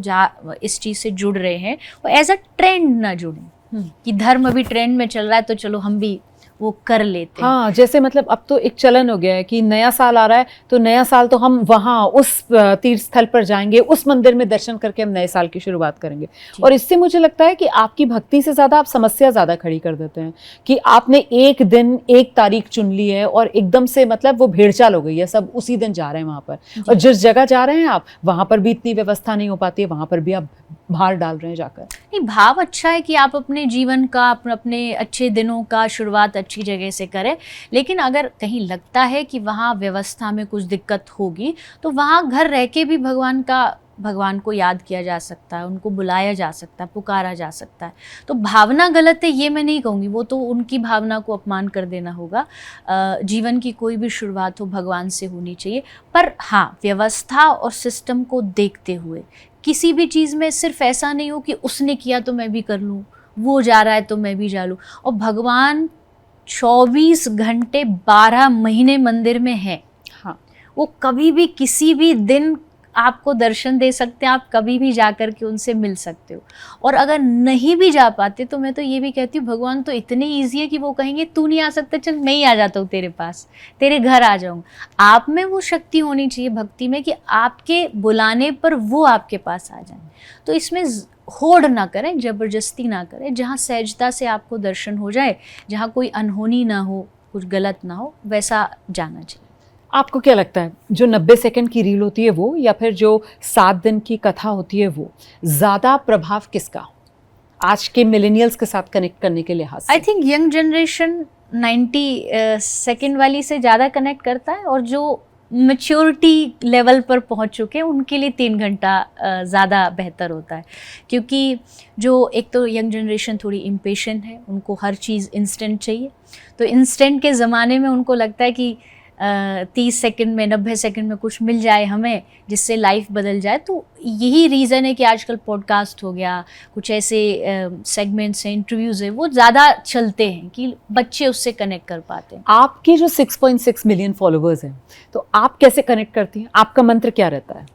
इस चीज़ से जुड़ रहे हैं वो एज अ ट्रेंड ना जुड़ें कि धर्म अभी ट्रेंड में चल रहा है तो चलो हम भी वो कर लेते हैं। हाँ, जैसे मतलब अब तो एक चलन हो गया है कि नया साल आ रहा है तो नया साल तो हम वहाँ उस तीर्थ स्थल पर जाएंगे, उस मंदिर में दर्शन करके हम नए साल की शुरुआत करेंगे। और इससे मुझे लगता है कि आपकी भक्ति से ज़्यादा आप समस्या ज़्यादा खड़ी कर देते हैं कि आपने एक दिन एक तारीख चुन ली है और एकदम से मतलब वो भेड़चाल हो गई है, सब उसी दिन जा रहे हैं वहाँ पर। और जिस जगह जा रहे हैं आप, वहाँ पर भी इतनी व्यवस्था नहीं हो पाती है, वहाँ पर भी आप भार डाल रहे हैं जाकर। नहीं, भाव अच्छा है कि आप अपने जीवन का, अपने अच्छे दिनों का शुरुआत अच्छी जगह से करें, लेकिन अगर कहीं लगता है कि वहाँ व्यवस्था में कुछ दिक्कत होगी तो वहाँ घर रह के भी भगवान को याद किया जा सकता है, उनको बुलाया जा सकता है, पुकारा जा सकता है। तो भावना गलत है ये मैं नहीं कहूँगी, वो तो उनकी भावना को अपमान कर देना होगा। जीवन की कोई भी शुरुआत हो भगवान से होनी चाहिए, पर हाँ, व्यवस्था और सिस्टम को देखते हुए। किसी भी चीज़ में सिर्फ ऐसा नहीं हो कि उसने किया तो मैं भी कर लूँ, वो जा रहा है तो मैं भी जा लूँ। और भगवान 24 घंटे 12 महीने मंदिर में है। हाँ, वो कभी भी किसी भी दिन आपको दर्शन दे सकते हैं, आप कभी भी जा कर के उनसे मिल सकते हो। और अगर नहीं भी जा पाते तो मैं तो ये भी कहती हूँ भगवान तो इतने ईजी है कि वो कहेंगे तू नहीं आ सकता, चल मैं ही आ जाता हूँ तेरे पास, तेरे घर आ जाऊँगा। आप में वो शक्ति होनी चाहिए भक्ति में कि आपके बुलाने पर वो आपके पास आ जाए। तो इसमें होड़ ना करें, जबरदस्ती ना करें, जहाँ सहजता से आपको दर्शन हो जाए, जहाँ कोई अनहोनी ना हो, कुछ गलत ना हो, वैसा जाना चाहिए। आपको क्या लगता है जो 90 सेकंड की रील होती है वो या फिर जो 7 दिन की कथा होती है वो, ज़्यादा प्रभाव किसका आज के मिलेनियल्स के साथ कनेक्ट करने के लिहाज से? I think young generation 90 second वाली से ज़्यादा कनेक्ट करता है, और जो मैच्योरिटी लेवल पर पहुंच चुके हैं, उनके लिए 3 घंटा ज़्यादा बेहतर होता है। क्योंकि जो एक तो यंग जनरेशन थोड़ी इम्पेशेंट है, उनको हर चीज़ इंस्टेंट चाहिए। तो इंस्टेंट के ज़माने में उनको लगता है कि 30 सेकंड में, 90 सेकंड में कुछ मिल जाए हमें जिससे लाइफ बदल जाए। तो यही रीज़न है कि आजकल पॉडकास्ट हो गया, कुछ ऐसे सेगमेंट्स हैं, इंटरव्यूज़ हैं, वो ज़्यादा चलते हैं कि बच्चे उससे कनेक्ट कर पाते हैं। आपके जो 6.6 मिलियन फॉलोअर्स हैं, तो आप कैसे कनेक्ट करती हैं? आपका मंत्र क्या रहता है?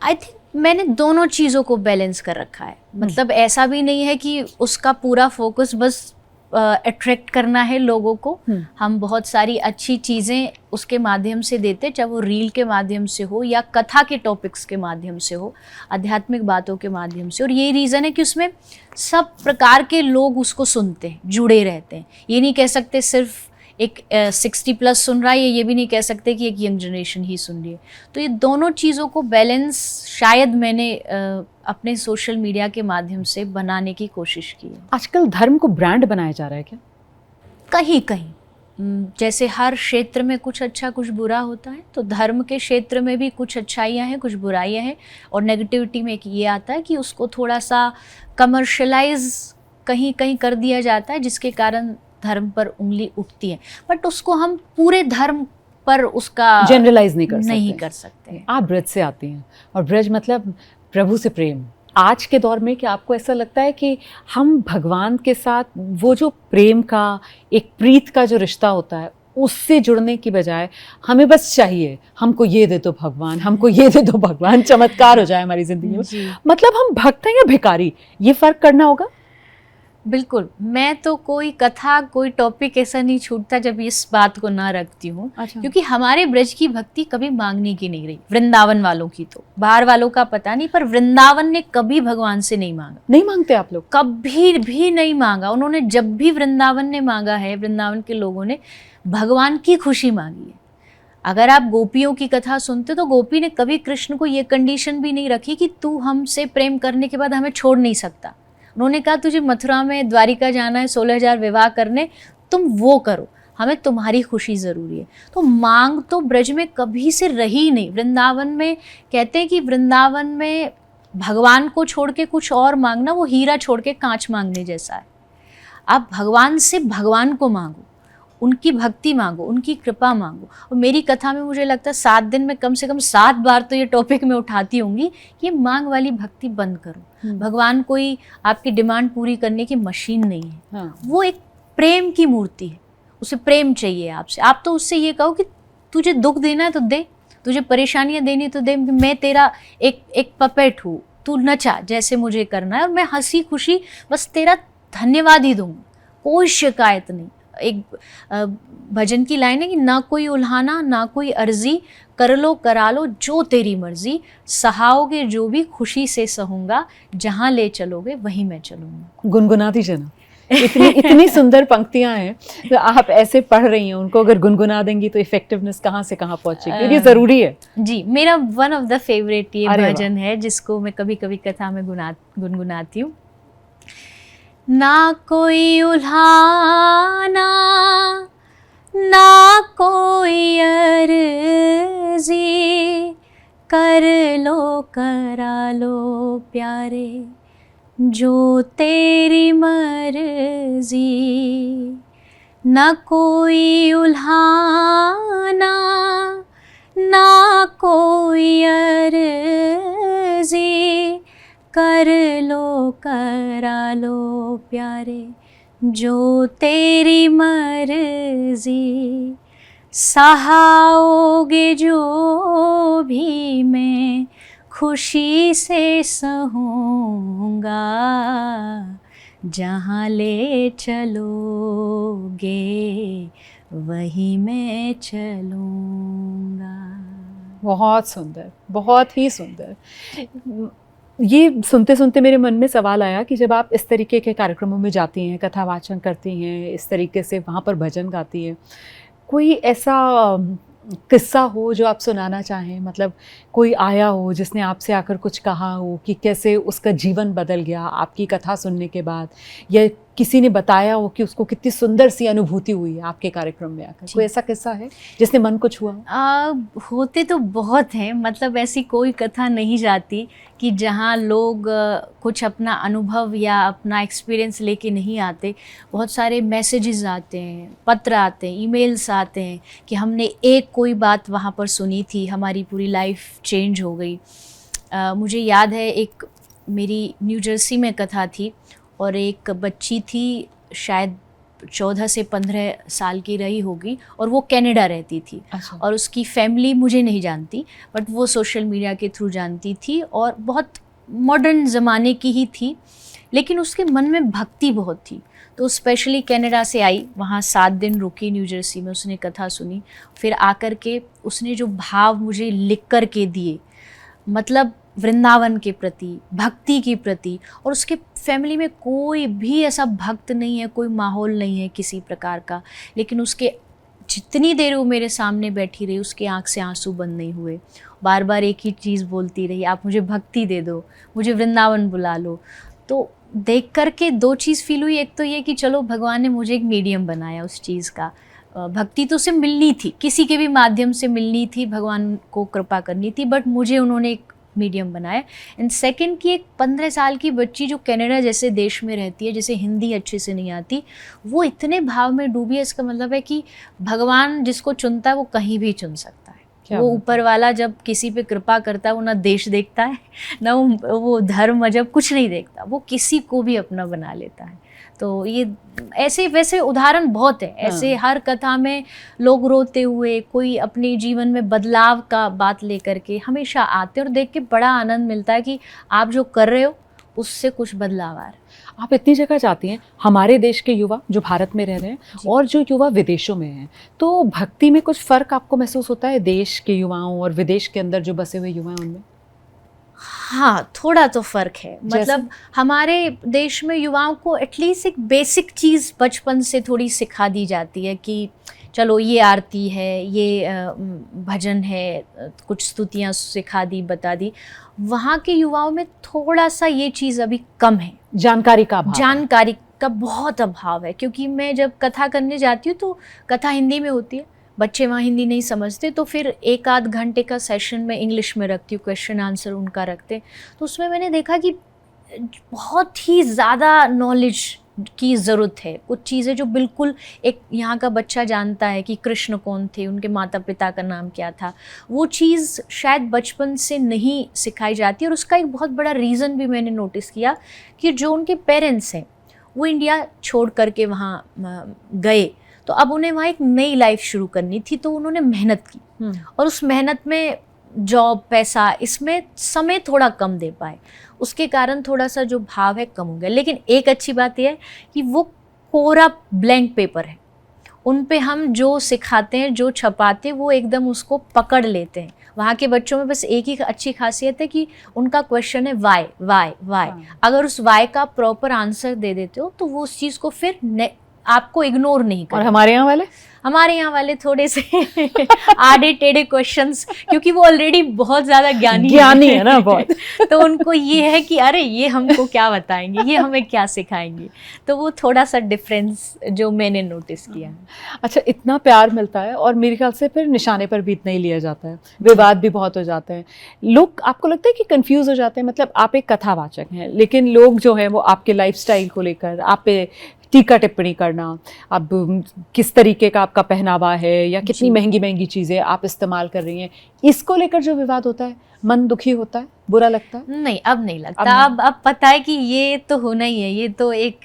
आई थिंक मैंने दोनों चीज़ों को बैलेंस कर रखा है। मतलब ऐसा भी नहीं है कि उसका पूरा फोकस बस अट्रैक्ट करना है लोगों को। हम बहुत सारी अच्छी चीज़ें उसके माध्यम से देते, चाहे वो रील के माध्यम से हो या कथा के टॉपिक्स के माध्यम से हो, आध्यात्मिक बातों के माध्यम से। और यही रीज़न है कि उसमें सब प्रकार के लोग उसको सुनते हैं, जुड़े रहते हैं। ये नहीं कह सकते सिर्फ एक 60+ सुन रहा है, ये भी नहीं कह सकते कि एक यंग जनरेशन ही सुन रही है। तो ये दोनों चीज़ों को बैलेंस शायद मैंने अपने सोशल मीडिया के माध्यम से बनाने की कोशिश की है। आजकल धर्म को ब्रांड बनाया जा रहा है क्या? कहीं कहीं जैसे हर क्षेत्र में कुछ अच्छा कुछ बुरा होता है, तो धर्म के क्षेत्र में भी कुछ अच्छाइयाँ हैं, कुछ बुराइयाँ हैं। और नेगेटिविटी में एक ये आता है कि उसको थोड़ा सा कमर्शलाइज कहीं कहीं कर दिया जाता है, जिसके कारण धर्म पर उंगली उठती है। बट उसको हम पूरे धर्म पर उसका जनरलाइज नहीं कर सकते। आप ब्रज से आती हैं, और ब्रज मतलब प्रभु से प्रेम। आज के दौर में क्या आपको ऐसा लगता है कि हम भगवान के साथ वो जो प्रेम का, एक प्रीत का जो रिश्ता होता है, उससे जुड़ने की बजाय हमें बस चाहिए हमको ये दे दो भगवान, हमको ये दे दो भगवान, चमत्कार हो जाए हमारी जिंदगी में? मतलब हम भक्त हैं या भिखारी, ये फर्क करना होगा। बिल्कुल, मैं तो कोई कथा, कोई टॉपिक ऐसा नहीं छूटता जब इस बात को ना रखती हूँ। अच्छा। क्योंकि हमारे ब्रज की भक्ति कभी मांगने की नहीं रही, वृंदावन वालों की। तो बाहर वालों का पता नहीं, पर वृंदावन ने कभी भगवान से नहीं मांगा। नहीं मांगते आप लोग? कभी भी नहीं मांगा। उन्होंने जब भी वृंदावन ने मांगा है, वृंदावन के लोगों ने भगवान की खुशी मांगी है। अगर आप गोपियों की कथा सुनते तो गोपी ने कभी कृष्ण को ये कंडीशन भी नहीं रखी कि तू हमसे प्रेम करने के बाद हमें छोड़ नहीं सकता। उन्होंने कहा तुझे मथुरा में द्वारिका जाना है, 16,000 विवाह करने, तुम वो करो, हमें तुम्हारी खुशी ज़रूरी है। तो मांग तो ब्रज में कभी से रही नहीं। वृंदावन में कहते हैं कि वृंदावन में भगवान को छोड़ के कुछ और मांगना वो हीरा छोड़ के कांच मांगने जैसा है। आप भगवान से भगवान को मांगो, उनकी भक्ति मांगो, उनकी कृपा मांगो। और मेरी कथा में मुझे लगता है 7 दिन में कम से कम 7 बार तो ये टॉपिक मैं उठाती होंगी कि मांग वाली भक्ति बंद करो। भगवान कोई आपकी डिमांड पूरी करने की मशीन नहीं है। हाँ। वो एक प्रेम की मूर्ति है, उसे प्रेम चाहिए आपसे। आप तो उससे ये कहो कि तुझे दुख देना है तो दे, तुझे परेशानियां देनी तो दे, मैं तेरा एक पपेट हूँ, तू नचा जैसे मुझे करना है और मैं हंसी खुशी बस तेरा धन्यवाद ही दूंगा, कोई शिकायत नहीं। एक भजन की लाइन है कि ना कोई उल्हाना ना कोई अर्जी, कर लो करा लो जो तेरी मर्जी, सहाओगे जो भी खुशी से सहूंगा, जहाँ ले चलोगे वहीं मैं चलूंगा। गुनगुना दीजिए ना। इतनी सुंदर पंक्तियां हैं, तो आप ऐसे पढ़ रही हैं, उनको अगर गुनगुना देंगी तो इफेक्टिवनेस कहाँ से कहाँ पहुंचेगी, ये जरूरी है। जी, मेरा वन ऑफ द फेवरेट ये भजन है जिसको मैं कभी कभी कथा में गुनगुनाती हूँ। ना कोई उल्हाना ना कोई अर्जी, कर लो करा लो प्यारे जो तेरी मर्जी। ना कोई उल्हाना ना कोई अर्जी, कर लो करा लो प्यारे जो तेरी मर्जी, सहाओगे जो भी मैं खुशी से सहूँगा, जहाँ ले चलोगे वहीं मैं चलूँगा। बहुत सुंदर, बहुत ही सुंदर। ये सुनते सुनते मेरे मन में सवाल आया कि जब आप इस तरीके के कार्यक्रमों में जाती हैं, कथा वाचन करती हैं, इस तरीके से वहाँ पर भजन गाती हैं, कोई ऐसा किस्सा हो जो आप सुनाना चाहें? मतलब कोई आया हो जिसने आपसे आकर कुछ कहा हो कि कैसे उसका जीवन बदल गया आपकी कथा सुनने के बाद, या किसी ने बताया हो कि उसको कितनी सुंदर सी अनुभूति हुई है आपके कार्यक्रम में आकर? कोई ऐसा किस्सा है जिसने मन को छुआ हो? होते तो बहुत हैं, मतलब ऐसी कोई कथा नहीं जाती कि जहाँ लोग कुछ अपना अनुभव या अपना एक्सपीरियंस लेके नहीं आते। बहुत सारे मैसेजेस आते हैं, पत्र आते हैं, ईमेल्स आते हैं कि हमने एक कोई बात वहाँ पर सुनी थी, हमारी पूरी लाइफ चेंज हो गई। मुझे याद है एक मेरी न्यू जर्सी में कथा थी और एक बच्ची थी, शायद 14 से 15 साल की रही होगी और वो कनाडा रहती थी। अच्छा। और उसकी फैमिली मुझे नहीं जानती, बट वो सोशल मीडिया के थ्रू जानती थी और बहुत मॉडर्न ज़माने की ही थी, लेकिन उसके मन में भक्ति बहुत थी। तो स्पेशली कनाडा से आई, वहाँ 7 दिन रुकी न्यू जर्सी में, उसने कथा सुनी, फिर आकर के उसने जो भाव मुझे लिख कर के दिए, मतलब वृंदावन के प्रति, भक्ति के प्रति, और उसके फैमिली में कोई भी ऐसा भक्त नहीं है, कोई माहौल नहीं है किसी प्रकार का, लेकिन उसके जितनी देर वो मेरे सामने बैठी रही उसकी आंख से आंसू बंद नहीं हुए। बार बार एक ही चीज़ बोलती रही, आप मुझे भक्ति दे दो, मुझे वृंदावन बुला लो। तो देख कर के 2 चीज़ फील हुई। एक तो ये कि चलो भगवान ने मुझे एक मीडियम बनाया उस चीज़ का, भक्ति तो उसे मिलनी थी, किसी के भी माध्यम से मिलनी थी, भगवान को कृपा करनी थी, बट मुझे उन्होंने एक मीडियम बनाया। एंड सेकंड कि एक 15 साल की बच्ची जो कनाडा जैसे देश में रहती है, जैसे हिंदी अच्छे से नहीं आती, वो इतने भाव में डूबी है। इसका मतलब है कि भगवान जिसको चुनता है वो कहीं भी चुन सकता है। वो ऊपर वाला जब किसी पे कृपा करता है, वो ना देश देखता है, ना वो धर्म मजहब कुछ नहीं देखता, वो किसी को भी अपना बना लेता है। तो ये ऐसे वैसे उदाहरण बहुत है, ऐसे हर कथा में लोग रोते हुए, कोई अपने जीवन में बदलाव का बात लेकर के हमेशा आते हैं और देख के बड़ा आनंद मिलता है कि आप जो कर रहे हो उससे कुछ बदलाव आ रहा है। आप इतनी जगह जाती हैं, हमारे देश के युवा जो भारत में रह रहे हैं और जो युवा विदेशों में हैं, तो भक्ति में कुछ फ़र्क आपको महसूस होता है देश के युवाओं और विदेश के अंदर जो बसे हुए युवा हैं उनमें? हाँ, थोड़ा तो फ़र्क है। मतलब हमारे देश में युवाओं को एटलीस्ट एक बेसिक चीज़ बचपन से थोड़ी सिखा दी जाती है कि चलो ये आरती है, ये भजन है, कुछ स्तुतियाँ सिखा दी, बता दी। वहाँ के युवाओं में थोड़ा सा ये चीज़ अभी कम है, जानकारी का अभाव। जानकारी का बहुत अभाव है, क्योंकि मैं जब कथा करने जाती हूँ तो कथा हिंदी में होती है, बच्चे वहाँ हिंदी नहीं समझते, तो फिर 1-8 घंटे का सेशन में इंग्लिश में रखती हूँ, क्वेश्चन आंसर उनका रखते। तो उसमें मैंने देखा कि बहुत ही ज़्यादा नॉलेज की ज़रूरत है। कुछ चीज़ें जो बिल्कुल एक यहाँ का बच्चा जानता है कि कृष्ण कौन थे, उनके माता पिता का नाम क्या था, वो चीज़ शायद बचपन से नहीं सिखाई जाती। और उसका एक बहुत बड़ा रीज़न भी मैंने नोटिस किया कि जो उनके पेरेंट्स हैं वो इंडिया छोड़ करके वहाँ गए, तो अब उन्हें वहाँ एक नई लाइफ शुरू करनी थी, तो उन्होंने मेहनत की और उस मेहनत में जॉब, पैसा, इसमें समय थोड़ा कम दे पाए, उसके कारण थोड़ा सा जो भाव है कम हो गया। लेकिन एक अच्छी बात यह है कि वो कोरा ब्लैंक पेपर है, उन पे हम जो सिखाते हैं, जो छपाते हैं, वो एकदम उसको पकड़ लेते हैं। वहाँ के बच्चों में बस एक ही अच्छी खासियत है कि उनका क्वेश्चन है वाई वाई वाई। अगर उस वाई का प्रॉपर आंसर दे देते हो तो वो उस चीज़ को फिर आपको इग्नोर नहीं करें। और हमारे यहाँ वाले थोड़े से आड़े टेढ़े क्वेश्चंस, क्योंकि वो ऑलरेडी बहुत ज़्यादा ज्ञानी है ना बहुत तो उनको ये है कि अरे ये हमको क्या बताएंगे, ये हमें क्या सिखाएंगे। तो वो थोड़ा सा डिफरेंस जो मैंने नोटिस किया। अच्छा, इतना प्यार मिलता है और मेरे ख्याल से फिर निशाने पर भी इतना ही लिया जाता है, विवाद भी बहुत हो जाते हैं। लोग, आपको लगता है कि कंफ्यूज हो जाते हैं? मतलब आप एक कथावाचक हैं, लेकिन लोग जो है वो आपके लाइफस्टाइल को लेकर आप पे टीका टिप्पणी करना, अब किस तरीके का आपका पहनावा है या कितनी महंगी महंगी चीज़ें आप इस्तेमाल कर रही हैं, इसको लेकर जो विवाद होता है, मन दुखी होता है, बुरा लगता है? नहीं, अब नहीं लगता। अब पता है कि ये तो होना ही है, ये तो एक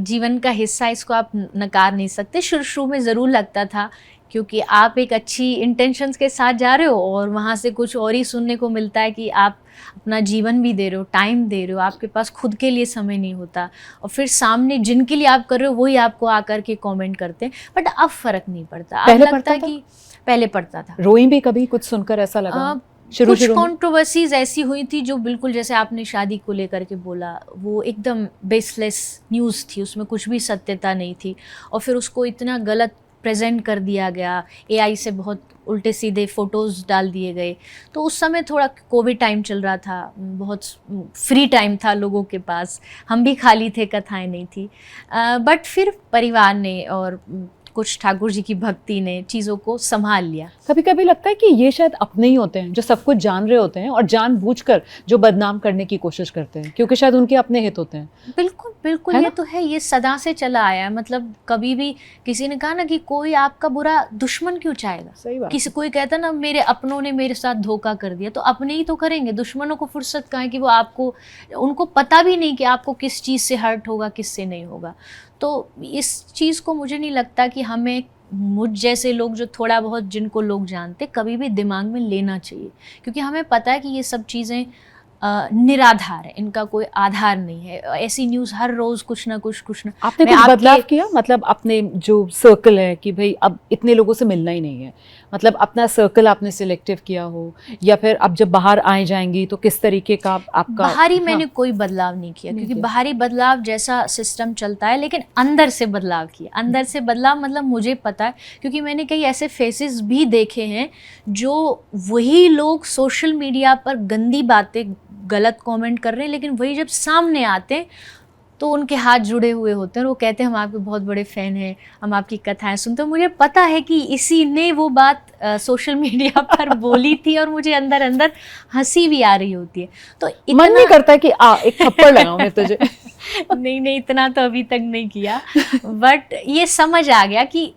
जीवन का हिस्सा, इसको आप नकार नहीं सकते। शुरू में ज़रूर लगता था, क्योंकि आप एक अच्छी इंटेंशंस के साथ जा रहे हो और वहाँ से कुछ और ही सुनने को मिलता है कि आप अपना जीवन भी दे रहे हो, टाइम दे रहे हो, आपके पास खुद के लिए समय नहीं होता, और फिर सामने जिनके लिए आप कर रहे हो वही आपको आकर के कमेंट करते हैं। बट अब फ़र्क नहीं पड़ता। अब लगता है कि पहले पड़ता था। रोई भी कभी कुछ सुनकर ऐसा लगा? कुछ कंट्रोवर्सीज ऐसी हुई थी जो बिल्कुल, जैसे आपने शादी को लेकर के बोला, वो एकदम बेसलेस न्यूज़ थी, उसमें कुछ भी सत्यता नहीं थी, और फिर उसको इतना गलत प्रेजेंट कर दिया गया, एआई से बहुत उल्टे सीधे फ़ोटोज़ डाल दिए गए। तो उस समय थोड़ा कोविड टाइम चल रहा था, बहुत फ्री टाइम था लोगों के पास, हम भी खाली थे, कथाएं नहीं थी। बट फिर परिवार ने और कुछ ठाकुर जी की भक्ति ने चीज़ों को संभाल लिया। कभी कभी लगता है कि ये शायद अपने ही होते हैं जो सब कुछ जान रहे होते हैं और जानबूझकर जो बदनाम करने की कोशिश करते हैं, क्योंकि शायद उनके अपने हित होते हैं। बिल्कुल बिल्कुल, है ये ना? तो है, ये सदा से चला आया है। मतलब कभी भी किसी ने कहा ना कि कोई आपका बुरा दुश्मन क्यों चाहेगा। सही बात। किसी कोई कहता ना मेरे अपनों ने मेरे साथ धोखा कर दिया, तो अपने ही तो करेंगे, दुश्मनों को फुर्सत कहाँ है कि वो आपको, उनको पता भी नहीं कि आपको किस चीज़ से हर्ट होगा, किससे नहीं होगा। तो इस चीज़ को मुझे नहीं लगता कि हमें, मुझ जैसे लोग जो थोड़ा बहुत जिनको लोग जानते, कभी भी दिमाग में लेना चाहिए, क्योंकि हमें पता है कि ये सब चीज़ें निराधार है, इनका कोई आधार नहीं है। ऐसी न्यूज़ हर रोज़ कुछ ना कुछ ना। आपने मैं कुछ आपके- बदलाव किया, मतलब अपने जो सर्कल है कि भाई अब इतने लोगों से मिलना ही नहीं है, मतलब अपना सर्कल आपने सिलेक्टिव किया हो, या फिर अब जब बाहर आए जाएंगी तो किस तरीके का आपका? बाहरी हाँ, मैंने कोई बदलाव नहीं किया, नहीं क्योंकि किया। बाहरी बदलाव जैसा सिस्टम चलता है, लेकिन अंदर से बदलाव किया। अंदर से बदलाव मतलब मुझे पता है, क्योंकि मैंने कई ऐसे फेसेस भी देखे हैं जो वही लोग सोशल मीडिया पर गंदी बातें, गलत कमेंट कर रहे हैं, लेकिन वही जब सामने आते हैं तो उनके हाथ जुड़े हुए होते हैं और वो कहते हैं हम आपके बहुत बड़े फ़ैन हैं, हम आपकी कथाएं सुनते हैं। मुझे पता है कि इसी ने वो बात सोशल मीडिया पर बोली थी और मुझे अंदर अंदर हंसी भी आ रही होती है। तो मन नहीं करता कि एक थप्पड़ लगाऊं मैं तुझे? नहीं, इतना तो अभी तक नहीं किया, बट ये समझ आ गया कि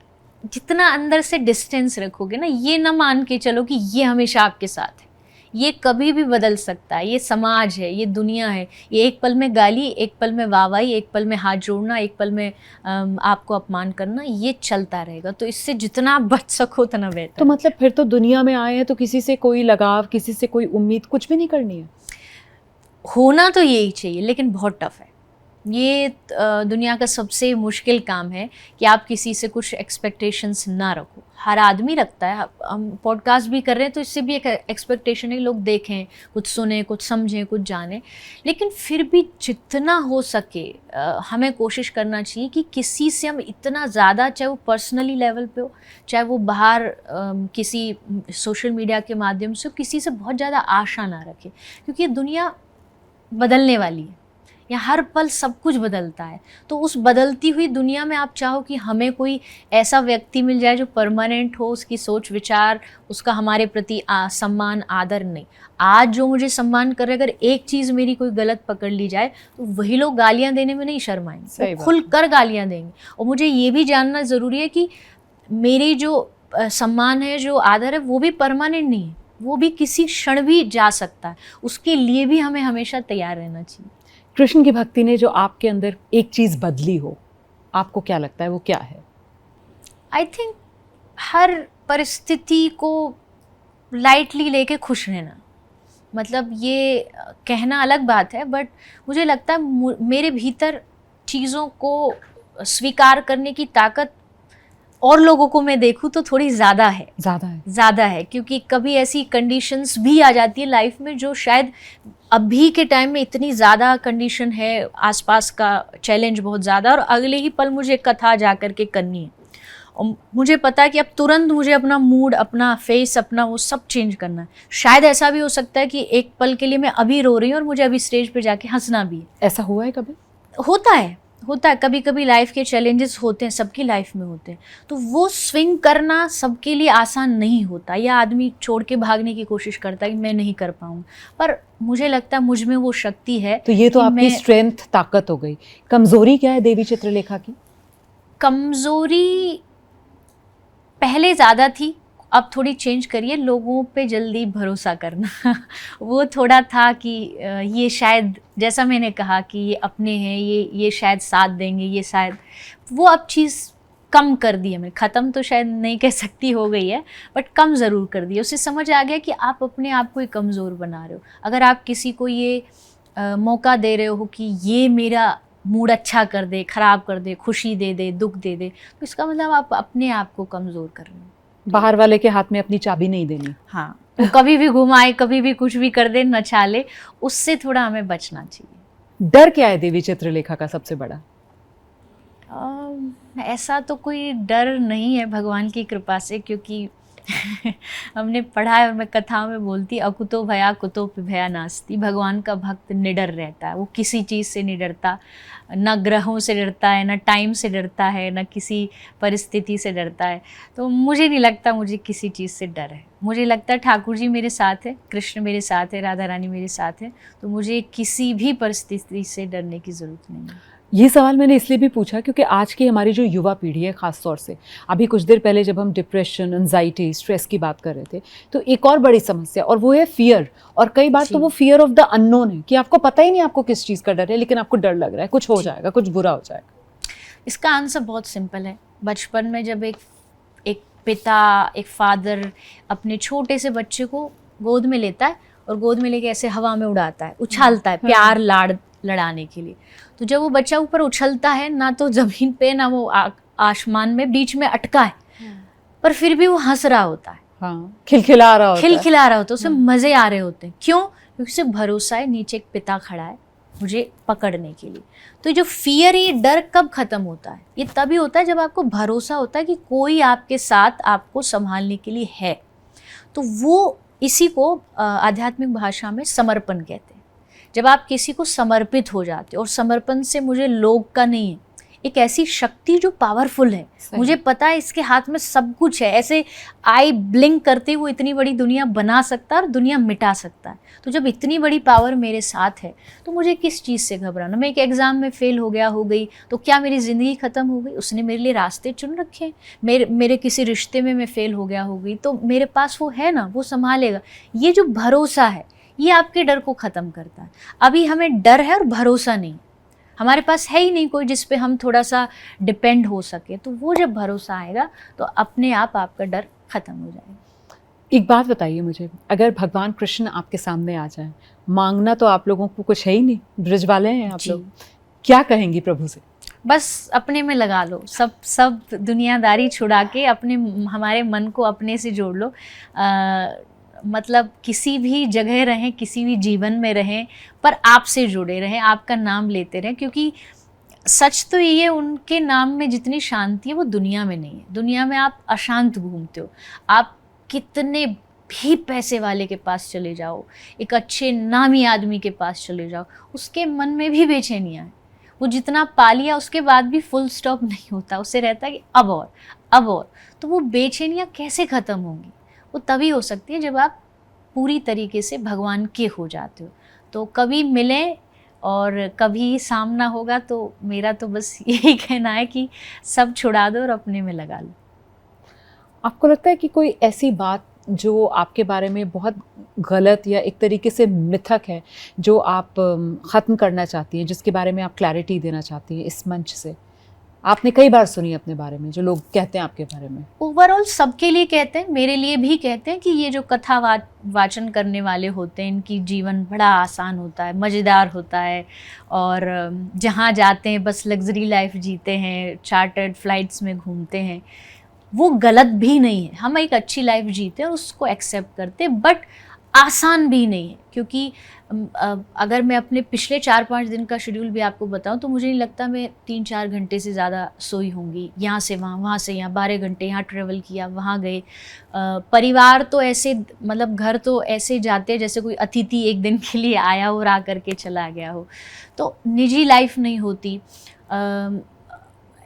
जितना अंदर से डिस्टेंस रखोगे ना, ये ना मान के चलो कि ये हमेशा आपके साथ है, ये कभी भी बदल सकता है। ये समाज है, ये दुनिया है, ये एक पल में गाली, एक पल में वाहवाही, एक पल में हाथ जोड़ना, एक पल में आपको अपमान करना, ये चलता रहेगा। तो इससे जितना आप बच सको उतना बेहतर। तो मतलब फिर तो दुनिया में आए हैं तो किसी से कोई लगाव, किसी से कोई उम्मीद कुछ भी नहीं करनी है? होना तो यही चाहिए, लेकिन बहुत टफ है। ये दुनिया का सबसे मुश्किल काम है कि आप किसी से कुछ एक्सपेक्टेशंस ना रखो। हर आदमी रखता है, हम पॉडकास्ट भी कर रहे हैं तो इससे भी एक एक्सपेक्टेशन है, लोग देखें, कुछ सुने, कुछ समझें, कुछ जानें। लेकिन फिर भी जितना हो सके हमें कोशिश करना चाहिए कि किसी से हम इतना ज़्यादा, चाहे वो पर्सनली लेवल पे हो, चाहे वो बाहर किसी सोशल मीडिया के माध्यम से, किसी से बहुत ज़्यादा आशा ना रखें, क्योंकि ये दुनिया बदलने वाली है, या हर पल सब कुछ बदलता है। तो उस बदलती हुई दुनिया में आप चाहो कि हमें कोई ऐसा व्यक्ति मिल जाए जो परमानेंट हो, उसकी सोच विचार, उसका हमारे प्रति सम्मान आदर नहीं। आज जो मुझे सम्मान कर रहे, अगर एक चीज़ मेरी कोई गलत पकड़ ली जाए तो वही लोग गालियाँ देने में नहीं शर्माएंगे, वो खुल कर गालियाँ देंगे। और मुझे ये भी जानना ज़रूरी है कि मेरी जो सम्मान है, जो आदर है, वो भी परमानेंट नहीं है, वो भी किसी क्षण भी जा सकता है। उसके लिए भी हमें हमेशा तैयार रहना चाहिए। कृष्ण की भक्ति ने जो आपके अंदर एक चीज़ बदली हो, आपको क्या लगता है वो क्या है? आई थिंक हर परिस्थिति को लाइटली लेके खुश रहना। मतलब ये कहना अलग बात है, बट मुझे लगता है मेरे भीतर चीज़ों को स्वीकार करने की ताकत और लोगों को मैं देखूं तो थोड़ी ज़्यादा है, क्योंकि कभी ऐसी कंडीशंस भी आ जाती है लाइफ में जो शायद अभी के टाइम में इतनी ज़्यादा कंडीशन है, आसपास का चैलेंज बहुत ज़्यादा, और अगले ही पल मुझे कथा जा कर के करनी है और मुझे पता है कि अब तुरंत मुझे अपना मूड, अपना फेस, अपना वो सब चेंज करना है। शायद ऐसा भी हो सकता है कि एक पल के लिए मैं अभी रो रही हूँ और मुझे अभी स्टेज पे जाके हंसना भी है। ऐसा हुआ है कभी? होता है कभी कभी लाइफ के चैलेंजेस होते हैं, सबकी लाइफ में होते हैं, तो वो स्विंग करना सबके लिए आसान नहीं होता, या आदमी छोड़ के भागने की कोशिश करता है कि मैं नहीं कर पाऊँ, पर मुझे लगता है मुझ में वो शक्ति है। तो ये तो आपकी स्ट्रेंथ, ताकत हो गई। कमजोरी क्या है देवी चित्रलेखा की? कमजोरी पहले ज़्यादा थी, अब थोड़ी चेंज करिए, लोगों पे जल्दी भरोसा करना वो थोड़ा था कि ये शायद, जैसा मैंने कहा कि ये अपने हैं, ये शायद साथ देंगे, ये शायद, वो अब चीज़ कम कर दी है मैंने। ख़त्म तो शायद नहीं कह सकती हो गई है, बट कम ज़रूर कर दी है। उससे समझ आ गया कि आप अपने आप को ही कमज़ोर बना रहे हो। अगर आप किसी को ये मौका दे रहे हो कि ये मेरा मूड अच्छा कर दे, ख़राब कर दे, खुशी दे दे, दुख दे दे, तो इसका मतलब आप अपने आप को कमज़ोर कर रहे हो। बाहर वाले के हाथ में अपनी चाबी नहीं देनी। हाँ, वो कभी भी घुमाए, कभी भी कुछ भी कर दे, नचा ले, उससे थोड़ा हमें बचना चाहिए। डर क्या है देवी चित्रलेखा का सबसे बड़ा? ऐसा तो कोई डर नहीं है भगवान की कृपा से, क्योंकि हमने पढ़ा है और मैं कथाओं में बोलती, अकुतो भया कुतो भया नास्ति। भगवान का भक्त निडर रहता है, वो किसी चीज़ से नहीं डरता, ना ग्रहों से डरता है, ना टाइम से डरता है, ना किसी परिस्थिति से डरता है। तो मुझे नहीं लगता मुझे किसी चीज़ से डर है। मुझे लगता है ठाकुर जी मेरे साथ है, कृष्ण मेरे साथ है, राधा रानी मेरे साथ है, तो मुझे किसी भी परिस्थिति से डरने की ज़रूरत नहीं है। ये सवाल मैंने इसलिए भी पूछा क्योंकि आज की हमारी जो युवा पीढ़ी है, ख़ास तौर से अभी कुछ देर पहले जब हम डिप्रेशन, एंजाइटी, स्ट्रेस की बात कर रहे थे, तो एक और बड़ी समस्या और वो है फियर। और कई बार तो वो फियर ऑफ द अननोन है कि आपको पता ही नहीं आपको किस चीज़ का डर है, लेकिन आपको डर लग रहा है कुछ हो जाएगा, कुछ बुरा हो जाएगा। इसका आंसर बहुत सिंपल है। बचपन में जब एक पिता, एक फादर अपने छोटे से बच्चे को गोद में लेता है और गोद में लेके ऐसे हवा में उड़ाता है, उछालता है प्यार लाड़ लड़ाने के लिए, तो जब वो बच्चा ऊपर उछलता है, ना तो जमीन पे ना वो आसमान में, बीच में अटका है, पर फिर भी वो हंस रहा होता है, हाँ, खिलखिला रहा होता है, उसे मजे आ रहे होते हैं। क्यों? क्योंकि उसे भरोसा है नीचे एक पिता खड़ा है मुझे पकड़ने के लिए। तो जो फियर, ये डर कब खत्म होता है? ये तभी होता है जब आपको भरोसा होता है कि कोई आपके साथ आपको संभालने के लिए है। तो वो, इसी को आध्यात्मिक भाषा में समर्पण कहते हैं। जब आप किसी को समर्पित हो जाते हो, और समर्पण से मुझे लोग का नहीं है, एक ऐसी शक्ति जो पावरफुल है, मुझे पता है इसके हाथ में सब कुछ है, ऐसे आई ब्लिंक करते वो इतनी बड़ी दुनिया बना सकता है और दुनिया मिटा सकता है। तो जब इतनी बड़ी पावर मेरे साथ है तो मुझे किस चीज़ से घबराना? मैं एक एग्ज़ाम में फेल हो गई तो क्या मेरी ज़िंदगी ख़त्म हो गई? उसने मेरे लिए रास्ते चुन रखे हैं। मेरे किसी रिश्ते में मैं फेल हो गई तो मेरे पास वो है ना, वो संभालेगा। ये जो भरोसा है, ये आपके डर को ख़त्म करता है। अभी हमें डर है और भरोसा नहीं, हमारे पास है ही नहीं कोई जिस पे हम थोड़ा सा डिपेंड हो सके। तो वो जब भरोसा आएगा तो अपने आप आपका डर खत्म हो जाएगा। एक बात बताइए मुझे, अगर भगवान कृष्ण आपके सामने आ जाए, मांगना तो आप लोगों को कुछ है ही नहीं, ब्रज वाले हैं आप लोग, क्या कहेंगी प्रभु से? बस अपने में लगा लो, सब दुनियादारी छुड़ा के हमारे मन को अपने से जोड़ लो। मतलब किसी भी जगह रहें, किसी भी जीवन में रहें, पर आपसे जुड़े रहें, आपका नाम लेते रहें, क्योंकि सच तो ये, उनके नाम में जितनी शांति है वो दुनिया में नहीं है। दुनिया में आप अशांत घूमते हो। आप कितने भी पैसे वाले के पास चले जाओ, एक अच्छे नामी आदमी के पास चले जाओ, उसके मन में भी बेचैनियाँ है। वो जितना पा लिया उसके बाद भी फुल स्टॉप नहीं होता, उससे रहता है कि अब और। तो वो बेचैनियाँ कैसे ख़त्म होंगी? वो तभी हो सकती है जब आप पूरी तरीके से भगवान के हो जाते हो। तो कभी मिलें और कभी सामना होगा, तो मेरा तो बस यही कहना है कि सब छुड़ा दो और अपने में लगा लो। आपको लगता है कि कोई ऐसी बात जो आपके बारे में बहुत गलत या एक तरीके से मिथक है, जो आप ख़त्म करना चाहती हैं, जिसके बारे में आप क्लैरिटी देना चाहती हैं इस मंच से? आपने कई बार सुनी अपने बारे में, जो लोग कहते हैं आपके बारे में। ओवरऑल सबके लिए कहते हैं, मेरे लिए भी कहते हैं कि ये जो कथा वाचन करने वाले होते हैं, इनकी जीवन बड़ा आसान होता है, मज़ेदार होता है, और जहाँ जाते हैं बस लग्जरी लाइफ जीते हैं, चार्टर्ड फ्लाइट्स में घूमते हैं। वो गलत भी नहीं है, हम एक अच्छी लाइफ जीते हैं, उसको एक्सेप्ट करते हैं, बट आसान भी नहीं है। क्योंकि अगर मैं अपने पिछले 4-5 दिन का शेड्यूल भी आपको बताऊं तो मुझे नहीं लगता मैं 3-4 घंटे से ज़्यादा सोई होंगी। यहाँ से वहाँ, वहाँ से यहाँ, 12 घंटे यहाँ ट्रेवल किया, वहाँ गए। परिवार तो ऐसे, मतलब घर तो ऐसे जाते हैं जैसे कोई अतिथि एक दिन के लिए आया हो और आ करके चला गया हो। तो निजी लाइफ नहीं होती।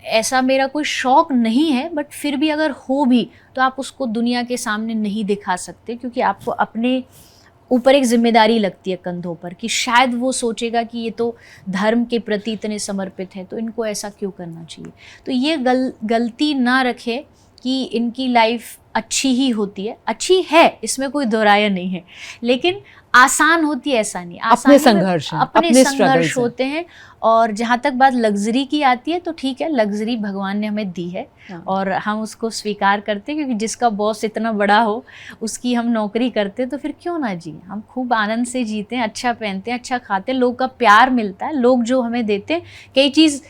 ऐसा मेरा कोई शौक़ नहीं है, बट फिर भी अगर हो भी तो आप उसको दुनिया के सामने नहीं दिखा सकते, क्योंकि आपको अपने ऊपर एक जिम्मेदारी लगती है कंधों पर, कि शायद वो सोचेगा कि ये तो धर्म के प्रति इतने समर्पित हैं, तो इनको ऐसा क्यों करना चाहिए। तो ये गलती ना रखे कि इनकी लाइफ अच्छी ही होती है, अच्छी है, इसमें कोई दोहराया नहीं है, लेकिन आसान होती है ऐसा नहीं। अपने संघर्ष होते हैं। और जहाँ तक बात लग्जरी की आती है, तो ठीक है, लग्जरी भगवान ने हमें दी है और हम उसको स्वीकार करते हैं, क्योंकि जिसका बॉस इतना बड़ा हो, उसकी हम नौकरी करते, तो फिर क्यों ना जिए। हम खूब आनंद से जीते हैं, अच्छा पहनते हैं, अच्छा खाते हैं, लोग का प्यार मिलता है, लोग जो हमें देते हैं। कई चीज़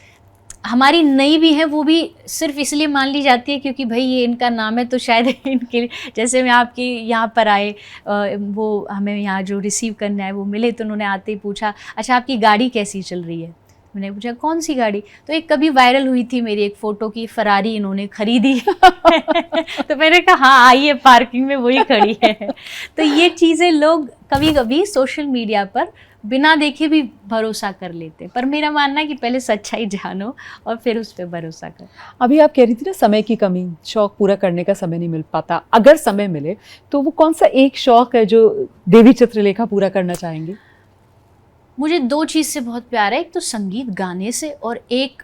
हमारी नई भी है, वो भी सिर्फ इसलिए मान ली जाती है क्योंकि भाई ये इनका नाम है, तो शायद इनके लिए, जैसे मैं आपके यहाँ पर आए, वो हमें यहाँ जो रिसीव करने आए वो मिले, तो उन्होंने आते ही पूछा, अच्छा आपकी गाड़ी कैसी चल रही है? मैंने पूछा कौन सी गाड़ी, तो एक कभी वायरल हुई थी मेरी एक फ़ोटो की, फरारी इन्होंने खरीदी तो मैंने कहा हाँ आइए पार्किंग में वही खड़ी है। तो ये चीज़ें लोग कभी कभी सोशल मीडिया पर बिना देखे भी भरोसा कर लेते हैं, पर मेरा मानना है कि पहले सच्चाई जानो और फिर उस पर भरोसा करो। अभी आप कह रही थी ना समय की कमी, शौक पूरा करने का समय नहीं मिल पाता, अगर समय मिले तो वो कौन सा एक शौक है जो देवी चित्रलेखा पूरा करना चाहेंगी? मुझे 2 चीज़ से बहुत प्यार है, एक तो संगीत गाने से और एक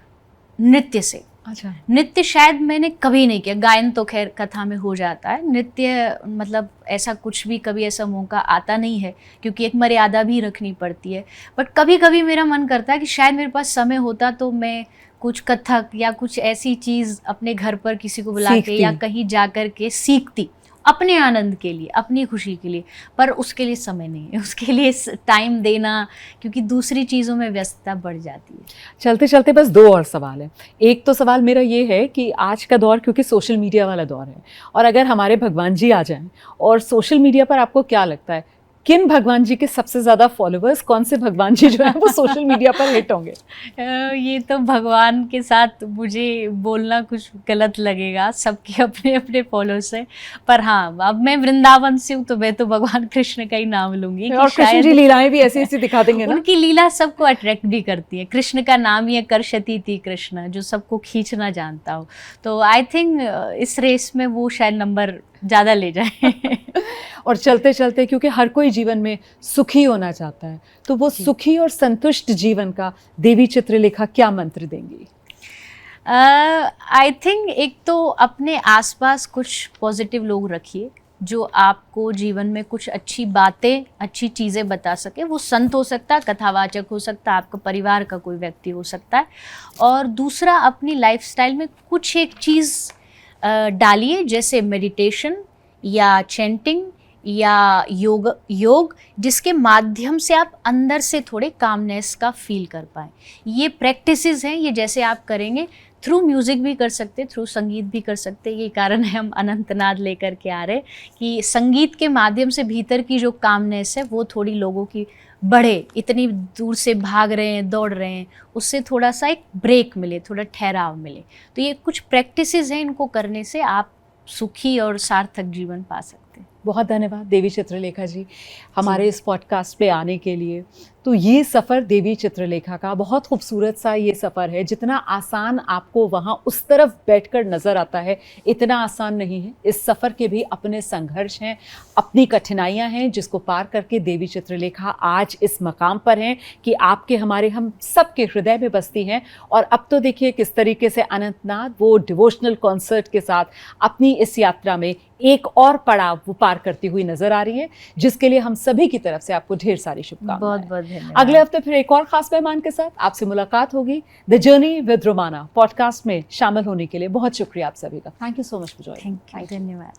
नृत्य से। अच्छा। नृत्य शायद मैंने कभी नहीं किया, गायन तो खैर कथा में हो जाता है, नृत्य मतलब ऐसा कुछ भी कभी ऐसा मौका आता नहीं है क्योंकि एक मर्यादा भी रखनी पड़ती है। बट कभी कभी मेरा मन करता है कि शायद मेरे पास समय होता तो मैं कुछ कथक या कुछ ऐसी चीज़ अपने घर पर किसी को बुला के या कहीं जा कर के सीखती, अपने आनंद के लिए, अपनी खुशी के लिए, पर उसके लिए समय नहीं है, उसके लिए टाइम देना, क्योंकि दूसरी चीज़ों में व्यस्तता बढ़ जाती है। चलते चलते बस 2 और सवाल है। एक तो सवाल मेरा ये है कि आज का दौर क्योंकि सोशल मीडिया वाला दौर है, और अगर हमारे भगवान जी आ जाएं और सोशल मीडिया पर आपको क्या लगता है किन भगवान जी के सबसे ज़्यादा फॉलोअर्स, कौन से भगवान जी जो है वो सोशल मीडिया पर हिट होंगे? ये तो भगवान के साथ मुझे बोलना कुछ गलत लगेगा, सबके अपने अपने फॉलोअर्स हैं, पर हाँ अब मैं वृंदावन से हूँ तो मैं तो भगवान कृष्ण का ही नाम लूंगी। और कृष्ण जी लीलाएं भी ऐसी ऐसी दिखा देंगे ना? उनकी लीला सबको अट्रैक्ट भी करती है, कृष्ण का नाम ही है करशती थी कृष्ण, जो सबको खींचना जानता हो। तो आई थिंक इस रेस में वो शायद नंबर ज़्यादा ले जाए। और चलते चलते क्योंकि हर कोई जीवन में सुखी होना चाहता है, तो वो सुखी और संतुष्ट जीवन का देवी चित्रलेखा क्या मंत्र देंगी? आई थिंक एक तो अपने आसपास कुछ पॉजिटिव लोग रखिए जो आपको जीवन में कुछ अच्छी बातें, अच्छी चीज़ें बता सके। वो संत हो सकता है, कथावाचक हो सकता है, आपका परिवार का कोई व्यक्ति हो सकता है। और दूसरा, अपनी लाइफस्टाइल में कुछ एक चीज़ डालिए, जैसे मेडिटेशन या चैंटिंग या योग जिसके माध्यम से आप अंदर से थोड़े कामनेस का फील कर पाएँ। ये प्रैक्टिसेस हैं, ये जैसे आप करेंगे थ्रू म्यूज़िक भी कर सकते, थ्रू संगीत भी कर सकते। ये कारण है हम अनंतनाद लेकर के आ रहे कि संगीत के माध्यम से भीतर की जो कामनेस है वो थोड़ी लोगों की बढ़े। इतनी दूर से भाग रहे हैं, दौड़ रहे हैं, उससे थोड़ा सा एक ब्रेक मिले, थोड़ा ठहराव मिले। तो ये कुछ प्रैक्टिसेस हैं, इनको करने से आप सुखी और सार्थक जीवन पा सकते हैं। बहुत धन्यवाद देवी चित्रलेखा जी हमारे इस पॉडकास्ट पे आने के लिए। तो ये सफ़र देवी चित्रलेखा का बहुत खूबसूरत सा ये सफ़र है। जितना आसान आपको वहाँ उस तरफ बैठकर नज़र आता है, इतना आसान नहीं है। इस सफ़र के भी अपने संघर्ष हैं, अपनी कठिनाइयाँ हैं, जिसको पार करके देवी चित्रलेखा आज इस मकाम पर हैं कि आपके हमारे हम सब के हृदय में बसती हैं। और अब तो देखिए किस तरीके से अनंतनाद वो डिवोशनल कॉन्सर्ट के साथ अपनी इस यात्रा में एक और पड़ाव वो पार करती हुई नजर आ रही है, जिसके लिए हम सभी की तरफ से आपको ढेर सारी शुभकामनाएं। बहुत बहुत धन्यवाद। अगले हफ्ते फिर एक और खास मेहमान के साथ आपसे मुलाकात होगी। The journey with Romana podcast में शामिल होने के लिए बहुत शुक्रिया आप सभी का। Thank you so much for joining. Thank you, धन्यवाद।